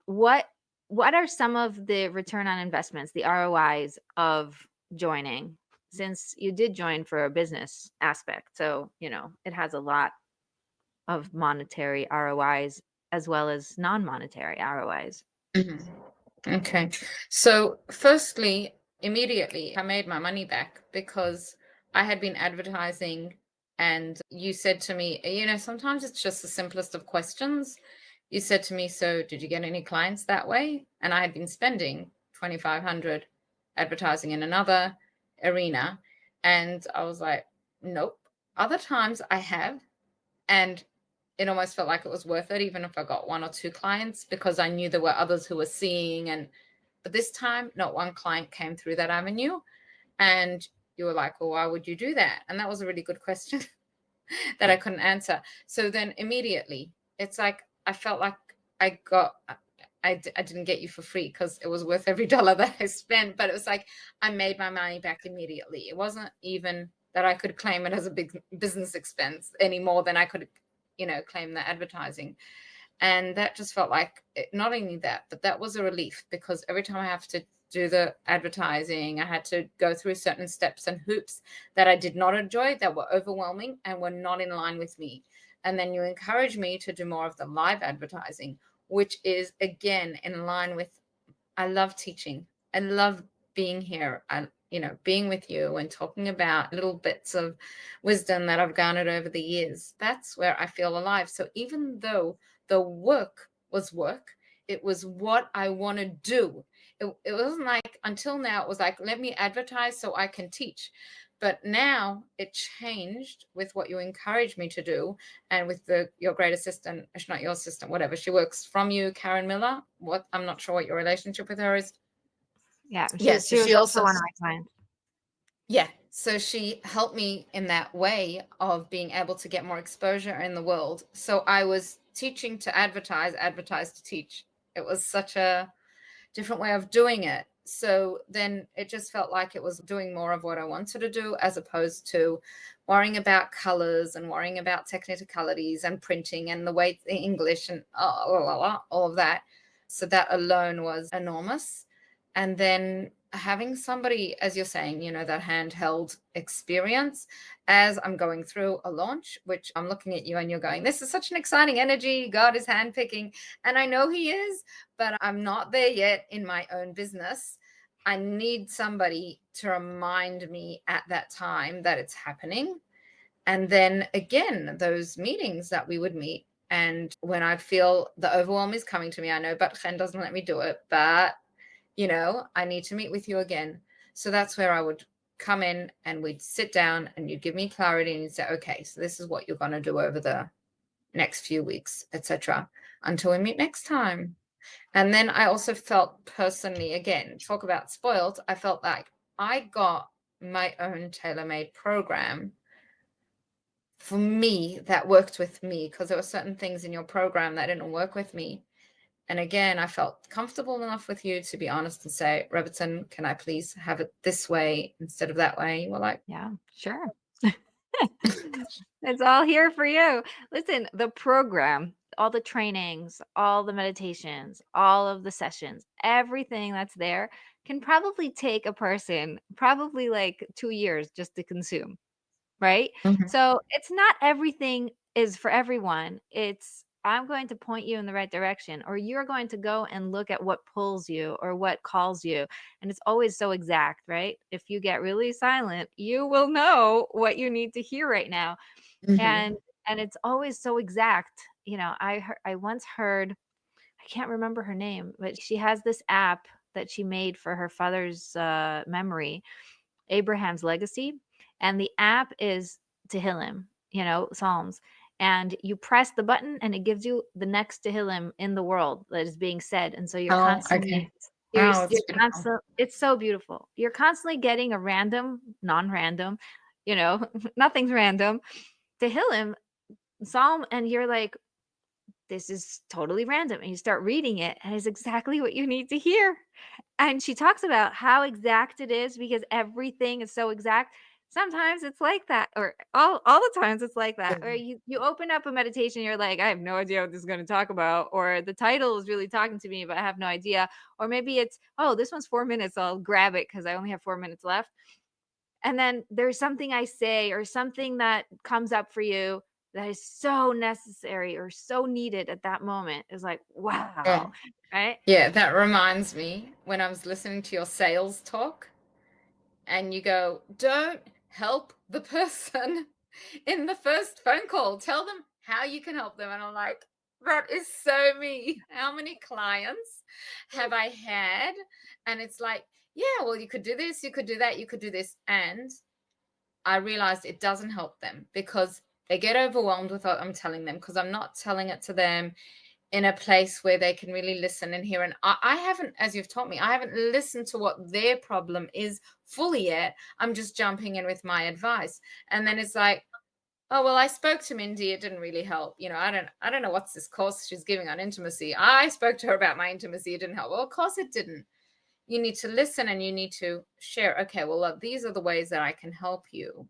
What what are some of the return on investments, the ROIs of joining? Since you did join for a business aspect, so it has a lot of monetary ROIs as well as non-monetary ROIs. Mhm. Okay. So, firstly, immediately, I made my money back because I had been advertising, and you said to me, sometimes it's just the simplest of questions. You said to me, "So, did you get any clients that way?" And I had been spending 2,500 advertising in another arena, and I was like, "Nope." Other times I have, and it almost felt like it was worth it, even if I got 1 or 2 clients, because I knew there were others who were seeing. But this time, not one client came through that avenue. And you were like, well, why would you do that? And that was a really good question that I couldn't answer. So then immediately it's like, I felt like I got, I didn't get you for free because it was worth every dollar that I spent, but it was like I made my money back immediately. It wasn't even that I could claim it as a big business expense any more than I could, claim the advertising. And that just felt like not only that, but that was a relief, because every time I have to do the advertising, I had to go through certain steps and hoops that I did not enjoy, that were overwhelming and were not in line with me. And then you encourage me to do more of the live advertising, which is again in line with, I love teaching. I love being here. Being with you and talking about little bits of wisdom that I've garnered over the years. That's where I feel alive. So even though the work was work, it was what I want to do. It wasn't like, until now, it was like, let me advertise so I can teach. But now it changed with what you encouraged me to do, and with your great assistant, it's not your assistant, whatever. She works from you, Karen Miller. I'm not sure what your relationship with her is. Yeah, Yeah, she so was she also also, one of my clients. yeah, so she helped me in that way of being able to get more exposure in the world. So I was teaching to advertise to teach. It was such a different way of doing it. So then it just felt like it was doing more of what I wanted to do, as opposed to worrying about colors and worrying about technicalities and printing and the way the English and all of that. So that alone was enormous. And then having somebody, as you're saying, that handheld experience as I'm going through a launch, which I'm looking at you and you're going, this is such an exciting energy. God is handpicking. And I know he is, but I'm not there yet in my own business. I need somebody to remind me at that time that it's happening. And then again, those meetings that we would meet. And when I feel the overwhelm is coming to me, I know Bat-Chen doesn't let me do it, but I need to meet with you again. So that's where I would come in and we'd sit down and you'd give me clarity and you'd say, okay, so this is what you're going to do over the next few weeks, etc., until we meet next time. And then I also felt personally, again, talk about spoiled, I felt like I got my own tailor-made program for me that worked with me, because there were certain things in your program that didn't work with me. And again, I felt comfortable enough with you to be honest and say, Rebbetzin, can I please have it this way instead of that way? You were like, Yeah, sure. It's all here for you. Listen, the program, all the trainings, all the meditations, all of the sessions, everything that's there can probably take a person probably like 2 years just to consume, right? mhm, So, it's not everything is for everyone. It's I'm going to point you in the right direction, or you're going to go and look at what pulls you or what calls you. And it's always so exact, right? If you get really silent, you will know what you need to hear right now. mhm. And it's always so exact. I once heard, I can't remember her name, but she has this app that she made for her father's memory, Abraham's legacy, and the app is Tehillim, Psalms. And you press the button and it gives you the next Tehillim in the world that is being said. And so you're Oh, constantly okay. Wow, you're it's beautiful. constant it's so beautiful. You're constantly getting a random, non-random, nothing's random, Tehillim Psalm, and you're like, this is totally random. And you start reading it, and it's exactly what you need to hear. And she talks about how exact it is because everything is so exact. Sometimes it's like that, or all the times it's like that. Or Mhm. you open up a meditation, you're like, I have no idea what this is going to talk about, or the title is really talking to me, but I have no idea. Or maybe it's, oh, this one's 4 minutes, so I'll grab it because I only have 4 minutes left. And then there's something I say or something that comes up for you that is so necessary or so needed at that moment. Is like, wow, Oh, right? yeah, that reminds me when I was listening to your sales talk and you go, don't help the person in the first phone call. Tell them how you can help them. And I'm like, that is so me. How many clients have I had? And it's like, yeah, well, you could do this, you could do that, you could do this. And I realized it doesn't help them because they get overwhelmed with what I'm telling them, because I'm not telling it to them in a place where they can really listen and hear. And I haven't, as you've taught me, I haven't listened to what their problem is fully yet. I'm just jumping in with my advice. And then it's like, oh, well, I spoke to Mindy. It didn't really help. I don't know what's this course she's giving on intimacy. I spoke to her about my intimacy. It didn't help. Well, of course it didn't. You need to listen and you need to share. Okay, well, look, these are the ways that I can help you.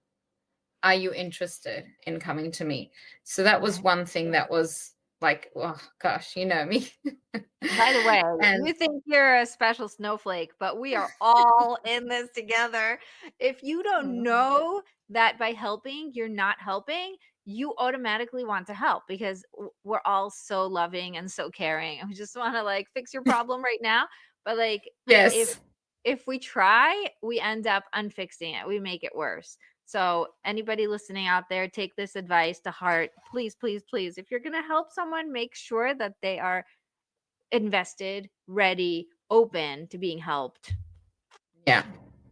Are you interested in coming to me? So that was Right. one thing that was like, oh gosh, you know me. By the way, And you think you're a special snowflake, but we are all in this together. If you don't mm, know that by helping, you're not helping, you automatically want to help because we're all so loving and so caring. And we just want to like fix your problem right now. But like if yes, if we try, we end up unfixing it. We make it worse. So anybody listening out there, take this advice to heart. Please, please, please. If you're going to help someone, make sure that they are invested, ready, open to being helped. yeah,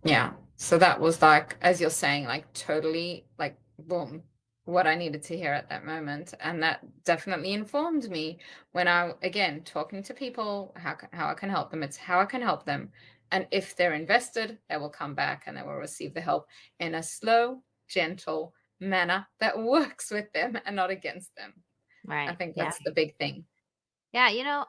yeah. So that was like, as you're saying, like totally like boom, what I needed to hear at that moment. And that definitely informed me when I, again, talking to people, how I can help them. It's how I can help them. And if they're invested, they will come back and they will receive the help in a slow, gentle manner that works with them and not against them. I Right. think Yeah. that's the big thing. Yeah.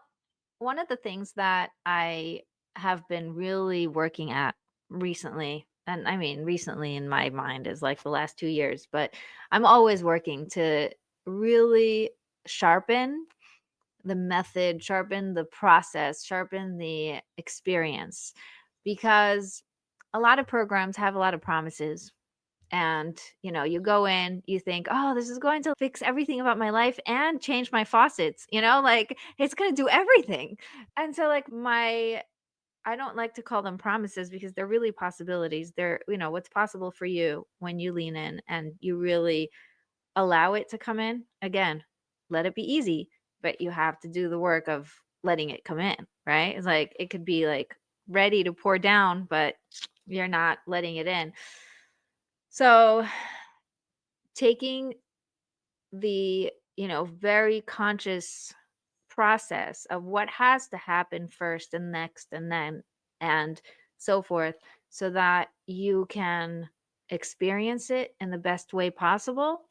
One of the things that I have been really working at recently, and I mean, recently in my mind is like the last 2 years, but I'm always working to really sharpen the method, sharpen the process, sharpen the experience because a lot of programs have a lot of promises. And you go in, you think, oh, this is going to fix everything about my life and change my faucets, like it's going to do everything. And so like my I don't like to call them promises because they're really possibilities. They're what's possible for you when you lean in and you really allow it to come in. Again, let it be easy, but you have to do the work of letting it come in, right? It's like it could be like ready to pour down, but you're not letting it in. So taking the, very conscious process of what has to happen first and next and then and so forth so that you can experience it in the best way possible.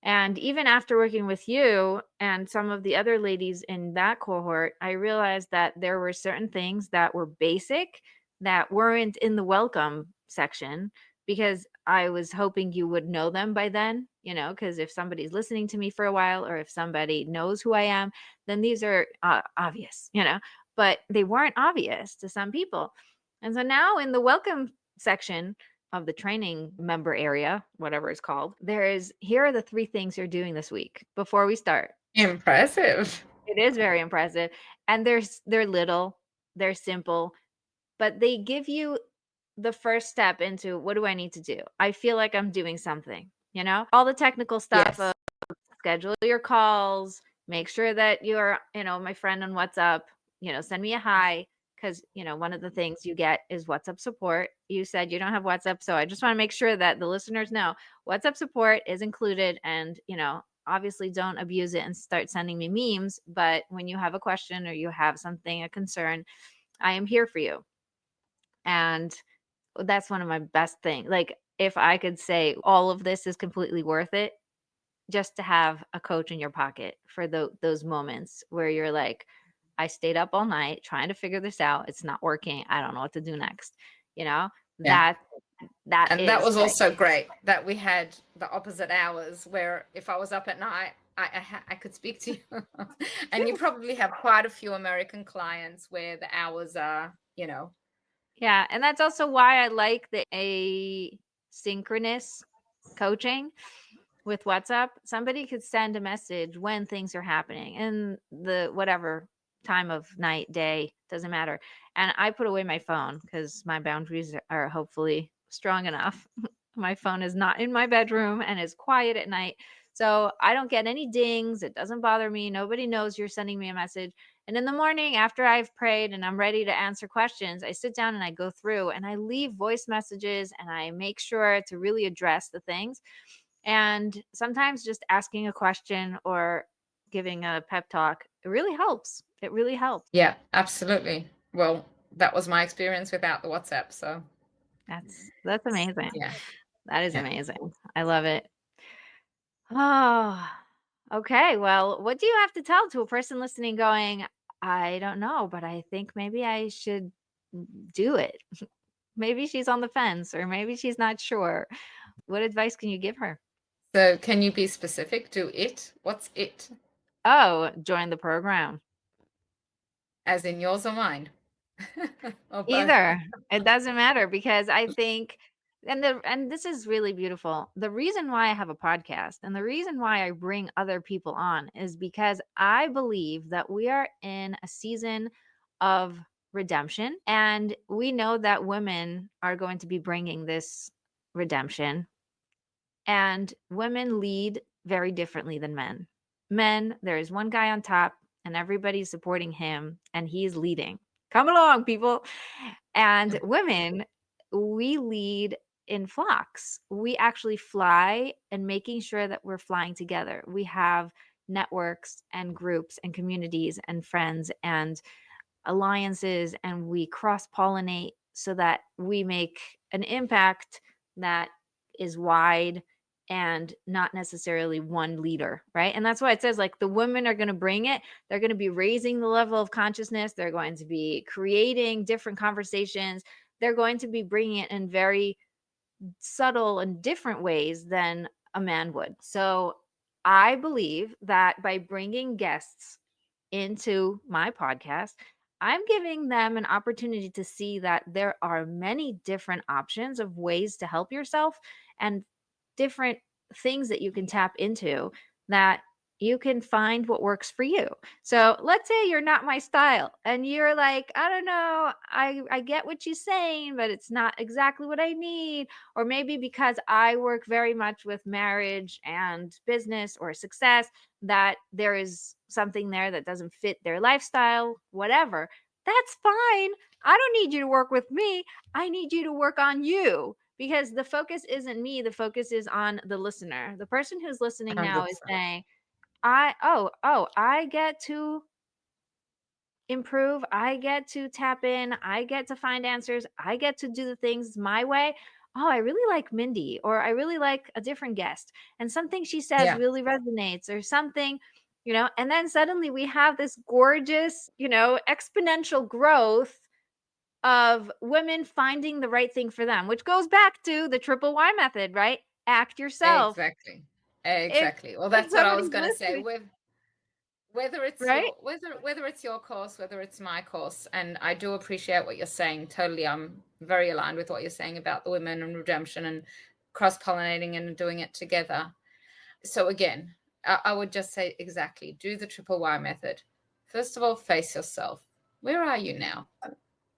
And even after working with you and some of the other ladies in that cohort, I realized that there were certain things that were basic that weren't in the welcome section because I was hoping you would know them by then, because if somebody's listening to me for a while or if somebody knows who I am, then these are obvious, but they weren't obvious to some people. And so now in the welcome section, of the training member area, whatever it's called, here are the 3 things you're doing this week before we start. Impressive. It is very impressive. And they're little, they're simple, but they give you the first step into what do I need to do? I feel like I'm doing something, All the technical stuff of Yes. schedule your calls, make sure that you're, my friend on WhatsApp, send me a hi because, one of the things you get is WhatsApp support. You said you don't have WhatsApp, so I just want to make sure that the listeners know WhatsApp support is included and, obviously don't abuse it and start sending me memes, but when you have a question or you have something, a concern, I am here for you. And that's one of my best things. Like if I could say all of this is completely worth it, just to have a coach in your pocket for those moments where you're like, I stayed up all night trying to figure this out. It's not working. I don't know what to do next. You know, Yeah. that that And that is was like, also great that we had the opposite hours where if I was up at night, I could speak to you. And you probably have quite a few American clients where the hours are, yeah. And that's also why I like the asynchronous coaching with WhatsApp. Somebody could send a message when things are happening in the whatever time of night, day, doesn't matter. And I put away my phone because my boundaries are hopefully strong enough. My phone is not in my bedroom and is quiet at night. So I don't get any dings. It doesn't bother me. Nobody knows you're sending me a message. And in the morning, after I've prayed and I'm ready to answer questions, I sit down and I go through and I leave voice messages and I make sure to really address the things. And sometimes just asking a question or giving a pep talk, it really helps. It really helps. Yeah, absolutely. Well, that was my experience without the WhatsApp. So That's amazing. yeah, That is yeah. amazing. I love it. Oh, okay. Well, what do you have to tell to a person listening going, I don't know, but I think maybe I should do it. Maybe she's on the fence or maybe she's not sure. What advice can you give her? So can you be specific? Do it. What's it? Oh, join the program. As in yours or mine? Or both? Either. It doesn't matter because I think and this is really beautiful. The reason why I have a podcast and the reason why I bring other people on is because I believe that we are in a season of redemption, and we know that women are going to be bringing this redemption, and women lead very differently than men. Men, there is one guy on top and everybody's supporting him and he's leading. Come along, people. And women, we lead in flocks. We actually fly and making sure that we're flying together. We have networks and groups and communities and friends and alliances, and we cross pollinate so that we make an impact that is wide and not necessarily one leader, right? And that's why it says like the women are going to bring it. They're going to be raising the level of consciousness. They're going to be creating different conversations. They're going to be bringing it in very subtle and different ways than a man would. So I believe that by bringing guests into my podcast, I'm giving them an opportunity to see that there are many different options of ways to help yourself and different things that you can tap into that you can find what works for you. So let's say you're not my style and you're like, I don't know, I get what you're saying, but it's not exactly what I need. Or maybe because I work very much with marriage and business or success, that there is something there that doesn't fit their lifestyle, whatever. That's fine. I don't need you to work with me. I need you to work on you because the focus isn't me. The focus is on the listener. The person who's listening now is 100%. saying, I get to improve. I get to tap in. I get to find answers. I get to do the things my way. Oh, I really like Mindy, or I really like a different guest, and something she says Yeah, really resonates, or something, and then suddenly we have this gorgeous, exponential growth of women finding the right thing for them, which goes back to the triple Y method, right? Act yourself. exactly. If Exactly. Well, if that's what I was somebody's going to say. listening, With whether it's right? your whether it's your course, whether it's my course, and I do appreciate what you're saying. Totally, I'm very aligned with what you're saying about the women and redemption and cross-pollinating and doing it together. So again, I would just say exactly, do the triple Y method. First of all, face yourself. Where are you now?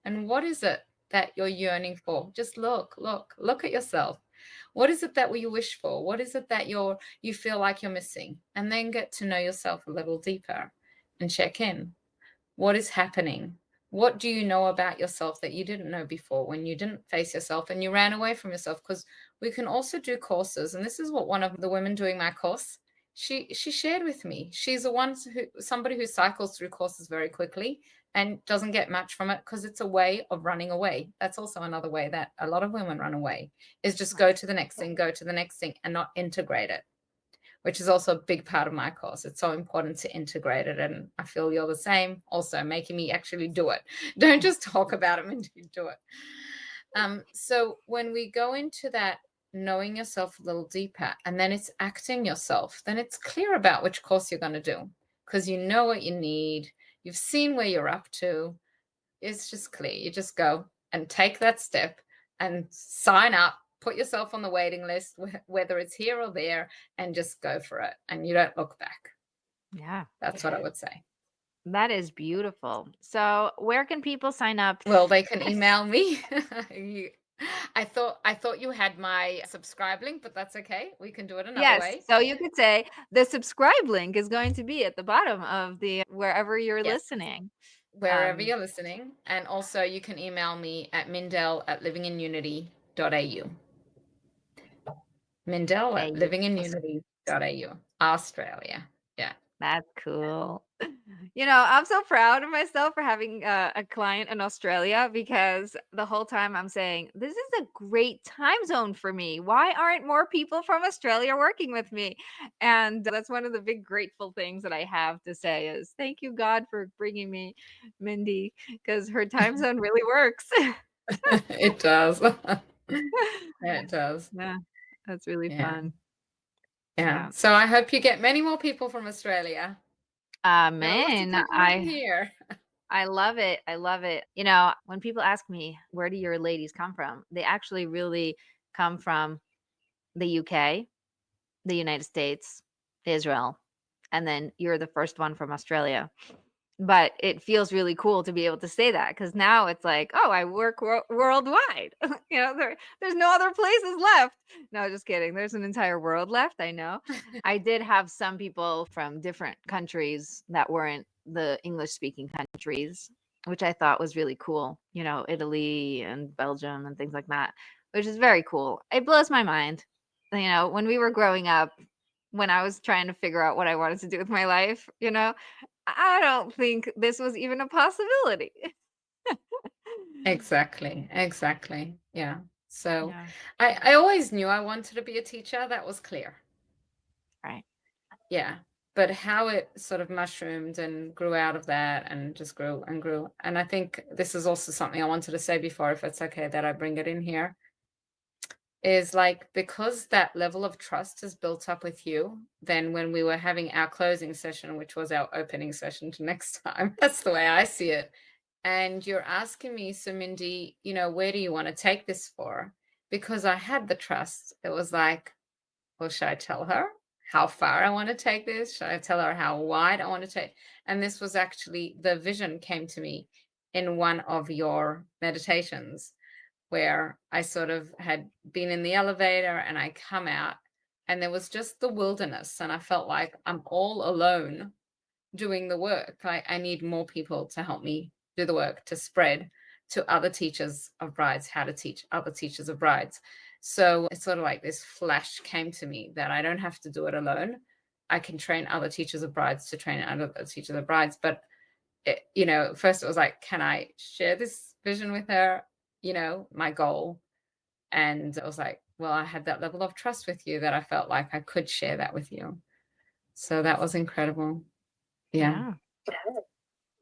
And what is it that you're yearning for? Just look at yourself. What is it that you wish for? What is it that you feel like you're missing? And then get to know yourself a little deeper and check in. What is happening? What do you know about yourself that you didn't know before when you didn't face yourself and you ran away from yourself? Because we can also do courses, and this is what one of the women doing my course, she shared with me. She's somebody who cycles through courses very quickly and doesn't get much from it because it's a way of running away. That's also another way that a lot of women run away, is just go to the next thing, go to the next thing, and not integrate it, which is also a big part of my course. It's so important to integrate it. And I feel you're the same, also making me actually do it. Don't just talk about it, and do it. So when we go into that, knowing yourself a little deeper, and then it's acting yourself, then it's clear about which course you're going to do because you know what you need. You've seen where you're up to. It's just clear. You just go and take that step and sign up, put yourself on the waiting list, whether it's here or there, and just go for it. And you don't look back. Yeah. That's what I would say. That is beautiful. So, where can people sign up? Well, they can email me. I thought you had my subscribe link, but that's okay. We can do it another Yes, way. so you could say the subscribe link is going to be at the bottom of the wherever you're Yes, listening. wherever Um, you're listening. And also you can email me at mindell@livinginunity.au. Mindell at AU. livinginunity.au, Australia. Yeah. That's cool. I'm so proud of myself for having a client in Australia because the whole time I'm saying, this is a great time zone for me. Why aren't more people from Australia working with me? And that's one of the big grateful things that I have to say is thank you, God, for bringing me Mindy because her time zone really works. It does. Yeah, it does. Yeah, that's really Yeah. fun. Yeah. Yeah. So I hope you get many more people from Australia. There are lots of Man, people in here. I love it. I love it. When people ask me, where do your ladies come from? They actually really come from the UK, the United States, Israel, and then you're the first one from Australia. But it feels really cool to be able to say that because now it's like, oh, I work worldwide. There's no other places left. No, just kidding. There's an entire world left. I know. I did have some people from different countries that weren't the English speaking countries, which I thought was really cool. Italy and Belgium and things like that, which is very cool. It blows my mind. When we were growing up, when I was trying to figure out what I wanted to do with my life, I don't think this was even a possibility. Exactly. Exactly. Yeah. So Yeah, I always knew I wanted to be a teacher. That was clear. right. Yeah. But how it sort of mushroomed and grew out of that and just grew and grew. And I think this is also something I wanted to say before, if it's okay that I bring it in here, is like because that level of trust is built up with you, then when we were having our closing session, which was our opening session to next time, that's the way I see it. And you're asking me, so Mindy, where do you want to take this for? Because I had the trust. It was like, well, should I tell her how far I want to take this? Should I tell her how wide I want to take? And this was actually the vision came to me in one of your meditations where I sort of had been in the elevator and I come out and there was just the wilderness and I felt like I'm all alone doing the work. I need more people to help me do the work to spread to other teachers of brides how to teach other teachers of brides. So it's sort of like this flash came to me that I don't have to do it alone. I can train other teachers of brides to train other teachers of brides. But first it was like, can I share this vision with her? My goal. And I was like, well, I had that level of trust with you that I felt like I could share that with you. So that was incredible. Yeah. Yeah.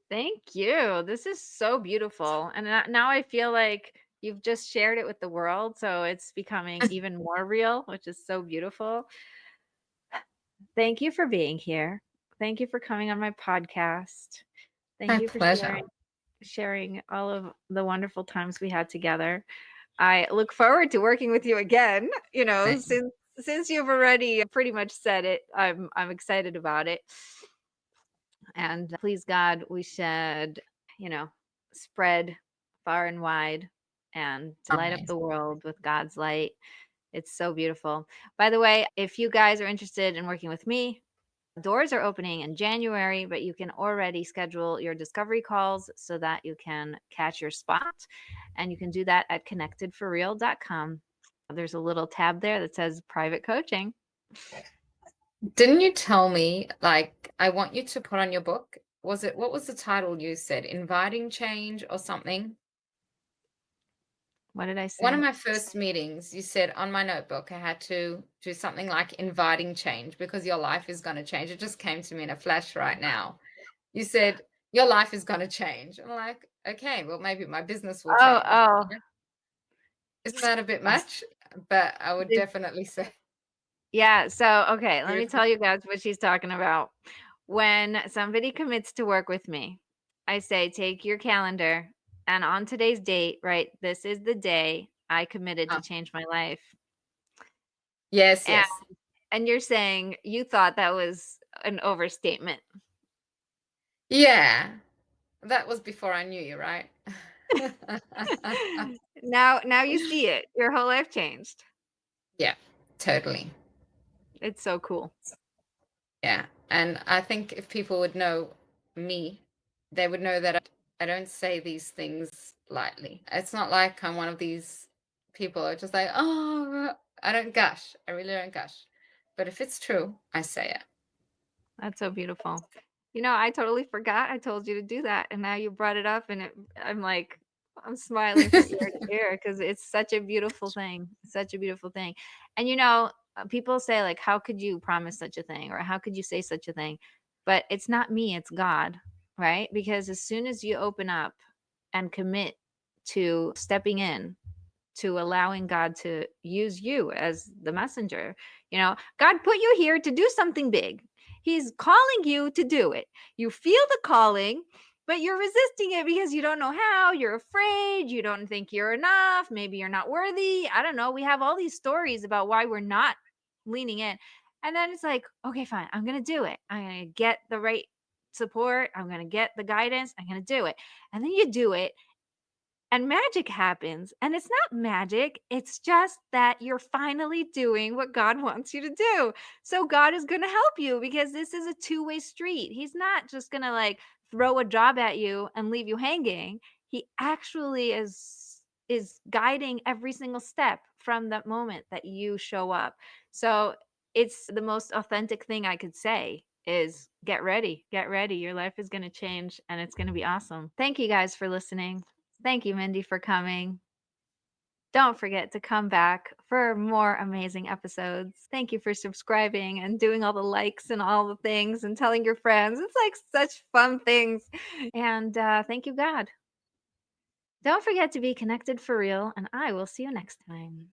Thank you. This is so beautiful. And now I feel like you've just shared it with the world. So it's becoming even more real, which is so beautiful. Thank you for being here. Thank you for coming on my podcast. Thank My you for pleasure. sharing all of the wonderful times we had together. I look forward to working with you again, Same. since you've already pretty much said it. I'm excited about it. And please God, we should, you know, spread far and wide and light up the Amazing. world with God's light. It's so beautiful. By the way, if you guys are interested in working with me, doors are opening in January, but you can already schedule your discovery calls so that you can catch your spot. And you can do that at connectedforreal.com. There's a little tab there that says private coaching. Didn't you tell me, like, I want you to put on your book? What was the title you said? Inviting change or something? What did I One of say? my first meetings, you said on my notebook, I had to do something like inviting change because your life is going to change. It just came to me in a flash right now. You said, your life is going to change. I'm like, okay, well, maybe my business will Oh, change. oh. Isn't that a bit uh, much? But I would did- definitely say, Yeah, so okay, let me tell you guys what she's talking about. When somebody commits to work with me, I say, take your calendar and on today's date, right? This is the day I committed to oh, change my life. yes, And yes. and you're saying you thought that was an overstatement. Yeah, that was before I knew you, right? Now you see it. Your whole life changed. Yeah, totally. It's so cool. Yeah. And I think if people would know me, they would know that I don't say these things lightly. It's not like I'm one of these people who are just like, oh, I don't gush. I really don't gush. But if it's true, I say it. That's so beautiful. You know, I totally forgot I told you to do that, and now you brought it up, and I'm like, I'm smiling from ear to ear because it's such a beautiful thing, such a beautiful thing. And you know, people say like, "How could you promise such a thing?" or "How could you say such a thing?" But it's not me, it's God, right? Because as soon as you open up and commit to stepping in, to allowing God to use you as the messenger. You know, God put you here to do something big. He's calling you to do it. You feel the calling, but you're resisting it because you don't know how. You're afraid. You don't think you're enough. Maybe you're not worthy. I don't know. We have all these stories about why we're not leaning in. And then it's like, okay, fine. I'm going to do it. I'm going to get the right support. I'm going to get the guidance. I'm going to do it. And then you do it and magic happens. And it's not magic, it's just that you're finally doing what God wants you to do. So God is going to help you because this is a two-way street. He's not just going to like throw a job at you and leave you hanging. He actually is guiding every single step from that moment that you show up. So it's the most authentic thing I could say is get ready. Get ready. Your life is going to change and it's going to be awesome. Thank you guys for listening. Thank you, Mindy, for coming. Don't forget to come back for more amazing episodes. Thank you for subscribing and doing all the likes and all the things and telling your friends. It's like such fun things. And thank you, God. Don't forget to be connected for real, and I will see you next time.